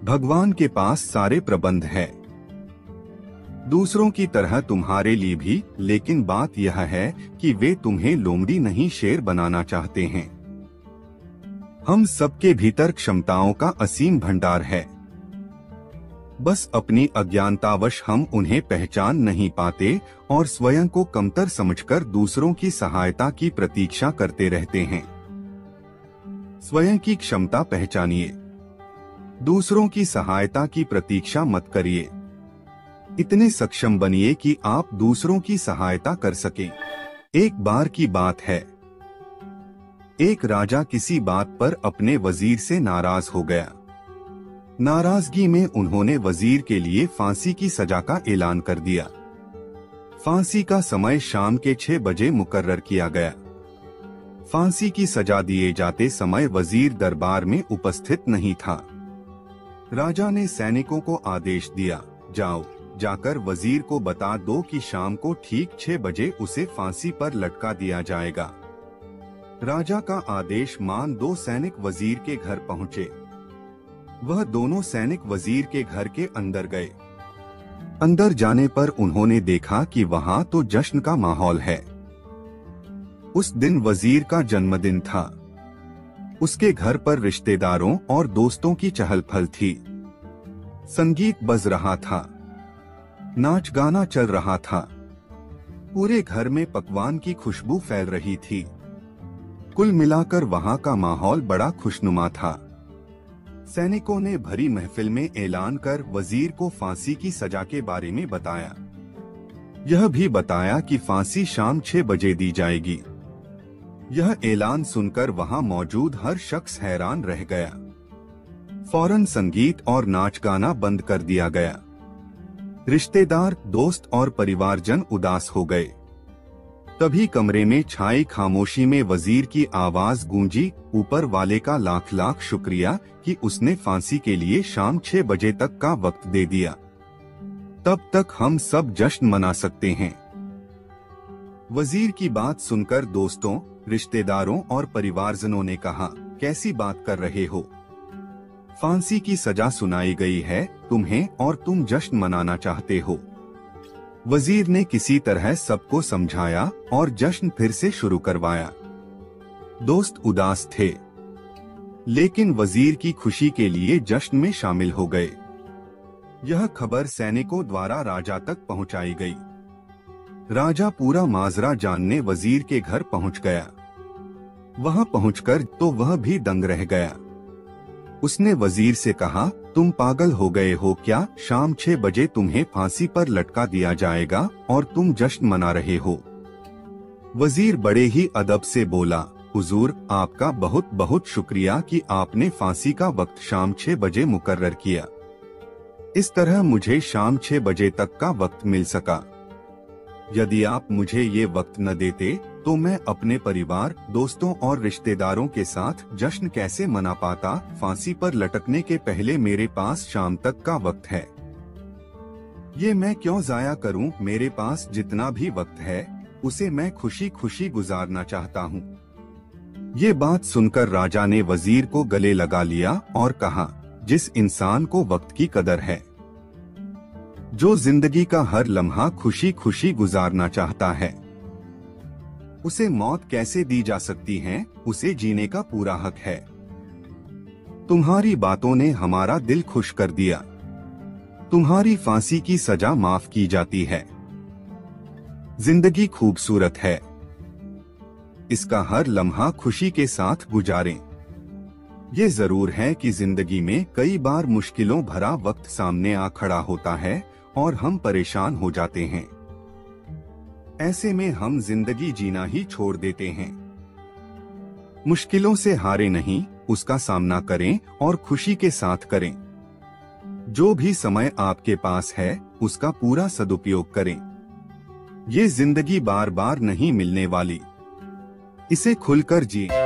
भगवान के पास सारे प्रबंध है, दूसरों की तरह तुम्हारे लिए भी, लेकिन बात यह है कि वे तुम्हें लोमड़ी नहीं शेर बनाना चाहते हैं। हम सबके भीतर क्षमताओं का असीम भंडार है, बस अपनी अज्ञानतावश हम उन्हें पहचान नहीं पाते और स्वयं को कमतर समझकर दूसरों की सहायता की प्रतीक्षा करते रहते हैं। स्वयं की क्षमता पहचानिए, दूसरों की सहायता की प्रतीक्षा मत करिए। इतने सक्षम बनिए कि आप दूसरों की सहायता कर सकें। एक बार की बात है, एक राजा किसी बात पर अपने वजीर से नाराज हो गया। नाराजगी में उन्होंने वजीर के लिए फांसी की सजा का ऐलान कर दिया। फांसी का समय शाम के 6 बजे मुकर्रर किया गया। फांसी की सजा दिए जाते समय वजीर दरबार में उपस्थित नहीं था। राजा ने सैनिकों को आदेश दिया, जाओ, जाकर वजीर को बता दो कि शाम को ठीक 6 बजे उसे फांसी पर लटका दिया जाएगा। राजा का आदेश मान 2 सैनिक वजीर के घर पहुँचे। वह दोनों सैनिक वजीर के घर के अंदर गए। अंदर जाने पर उन्होंने देखा कि वहाँ तो जश्न का माहौल है। उस दिन वजीर का जन्मदिन था। उसके घर पर रिश्तेदारों और दोस्तों की चहल पहल थी। संगीत बज रहा था, नाच गाना चल रहा था। पूरे घर में पकवान की खुशबू फैल रही थी। कुल मिलाकर वहाँ का माहौल बड़ा खुशनुमा था। सैनिकों ने भरी महफिल में ऐलान कर वजीर को फांसी की सजा के बारे में बताया। यह भी बताया कि फांसी शाम 6 बजे दी जाएगी। यह ऐलान सुनकर वहाँ मौजूद हर शख्स हैरान रह गया। फौरन संगीत और नाच गाना बंद कर दिया गया। रिश्तेदार, दोस्त और परिवारजन उदास हो गए। तभी कमरे में छाई खामोशी में वजीर की आवाज गूंजी, ऊपर वाले का लाख लाख शुक्रिया कि उसने फांसी के लिए शाम 6 बजे तक का वक्त दे दिया। तब तक हम सब जश्न मना सकते हैं। वजीर की बात सुनकर दोस्तों, रिश्तेदारों और परिवारजनों ने कहा, कैसी बात कर रहे हो? फांसी की सजा सुनाई गई है तुम्हें और तुम जश्न मनाना चाहते हो। वजीर ने किसी तरह सबको समझाया और जश्न फिर से शुरू करवाया। दोस्त उदास थे, लेकिन वजीर की खुशी के लिए जश्न में शामिल हो गए। यह खबर सैनिकों द्वारा राजा तक पहुंचाई गई। राजा पूरा माजरा जानने वजीर के घर पहुंच गया। वहां पहुंचकर तो वह भी दंग रह गया। उसने वजीर से कहा, तुम पागल हो गए हो क्या? शाम 6 बजे तुम्हें फांसी पर लटका दिया जाएगा और तुम जश्न मना रहे हो। वजीर बड़े ही अदब से बोला, हुजूर, आपका बहुत बहुत शुक्रिया कि आपने फांसी का वक्त शाम 6 बजे मुकर्रर किया। इस तरह मुझे शाम 6 बजे तक का वक्त मिल सका। यदि आप मुझे ये वक्त न देते तो मैं अपने परिवार, दोस्तों और रिश्तेदारों के साथ जश्न कैसे मना पाता? फांसी पर लटकने के पहले मेरे पास शाम तक का वक्त है। ये मैं क्यों जाया करूं? मेरे पास जितना भी वक्त है उसे मैं खुशी खुशी गुजारना चाहता हूं। ये बात सुनकर राजा ने वजीर को गले लगा लिया और कहा, जिस इंसान को वक्त की कदर है, जो जिंदगी का हर लम्हा खुशी खुशी गुजारना चाहता है, उसे मौत कैसे दी जा सकती है, उसे जीने का पूरा हक है। तुम्हारी बातों ने हमारा दिल खुश कर दिया। तुम्हारी फांसी की सजा माफ की जाती है। जिंदगी खूबसूरत है, इसका हर लम्हा खुशी के साथ गुजारें। ये जरूर है कि जिंदगी में कई बार मुश्किलों भरा वक्त सामने आ खड़ा होता है और हम परेशान हो जाते हैं। ऐसे में हम जिंदगी जीना ही छोड़ देते हैं। मुश्किलों से हारे नहीं, उसका सामना करें और खुशी के साथ करें। जो भी समय आपके पास है उसका पूरा सदुपयोग करें। ये जिंदगी बार बार नहीं मिलने वाली, इसे खुलकर जिए।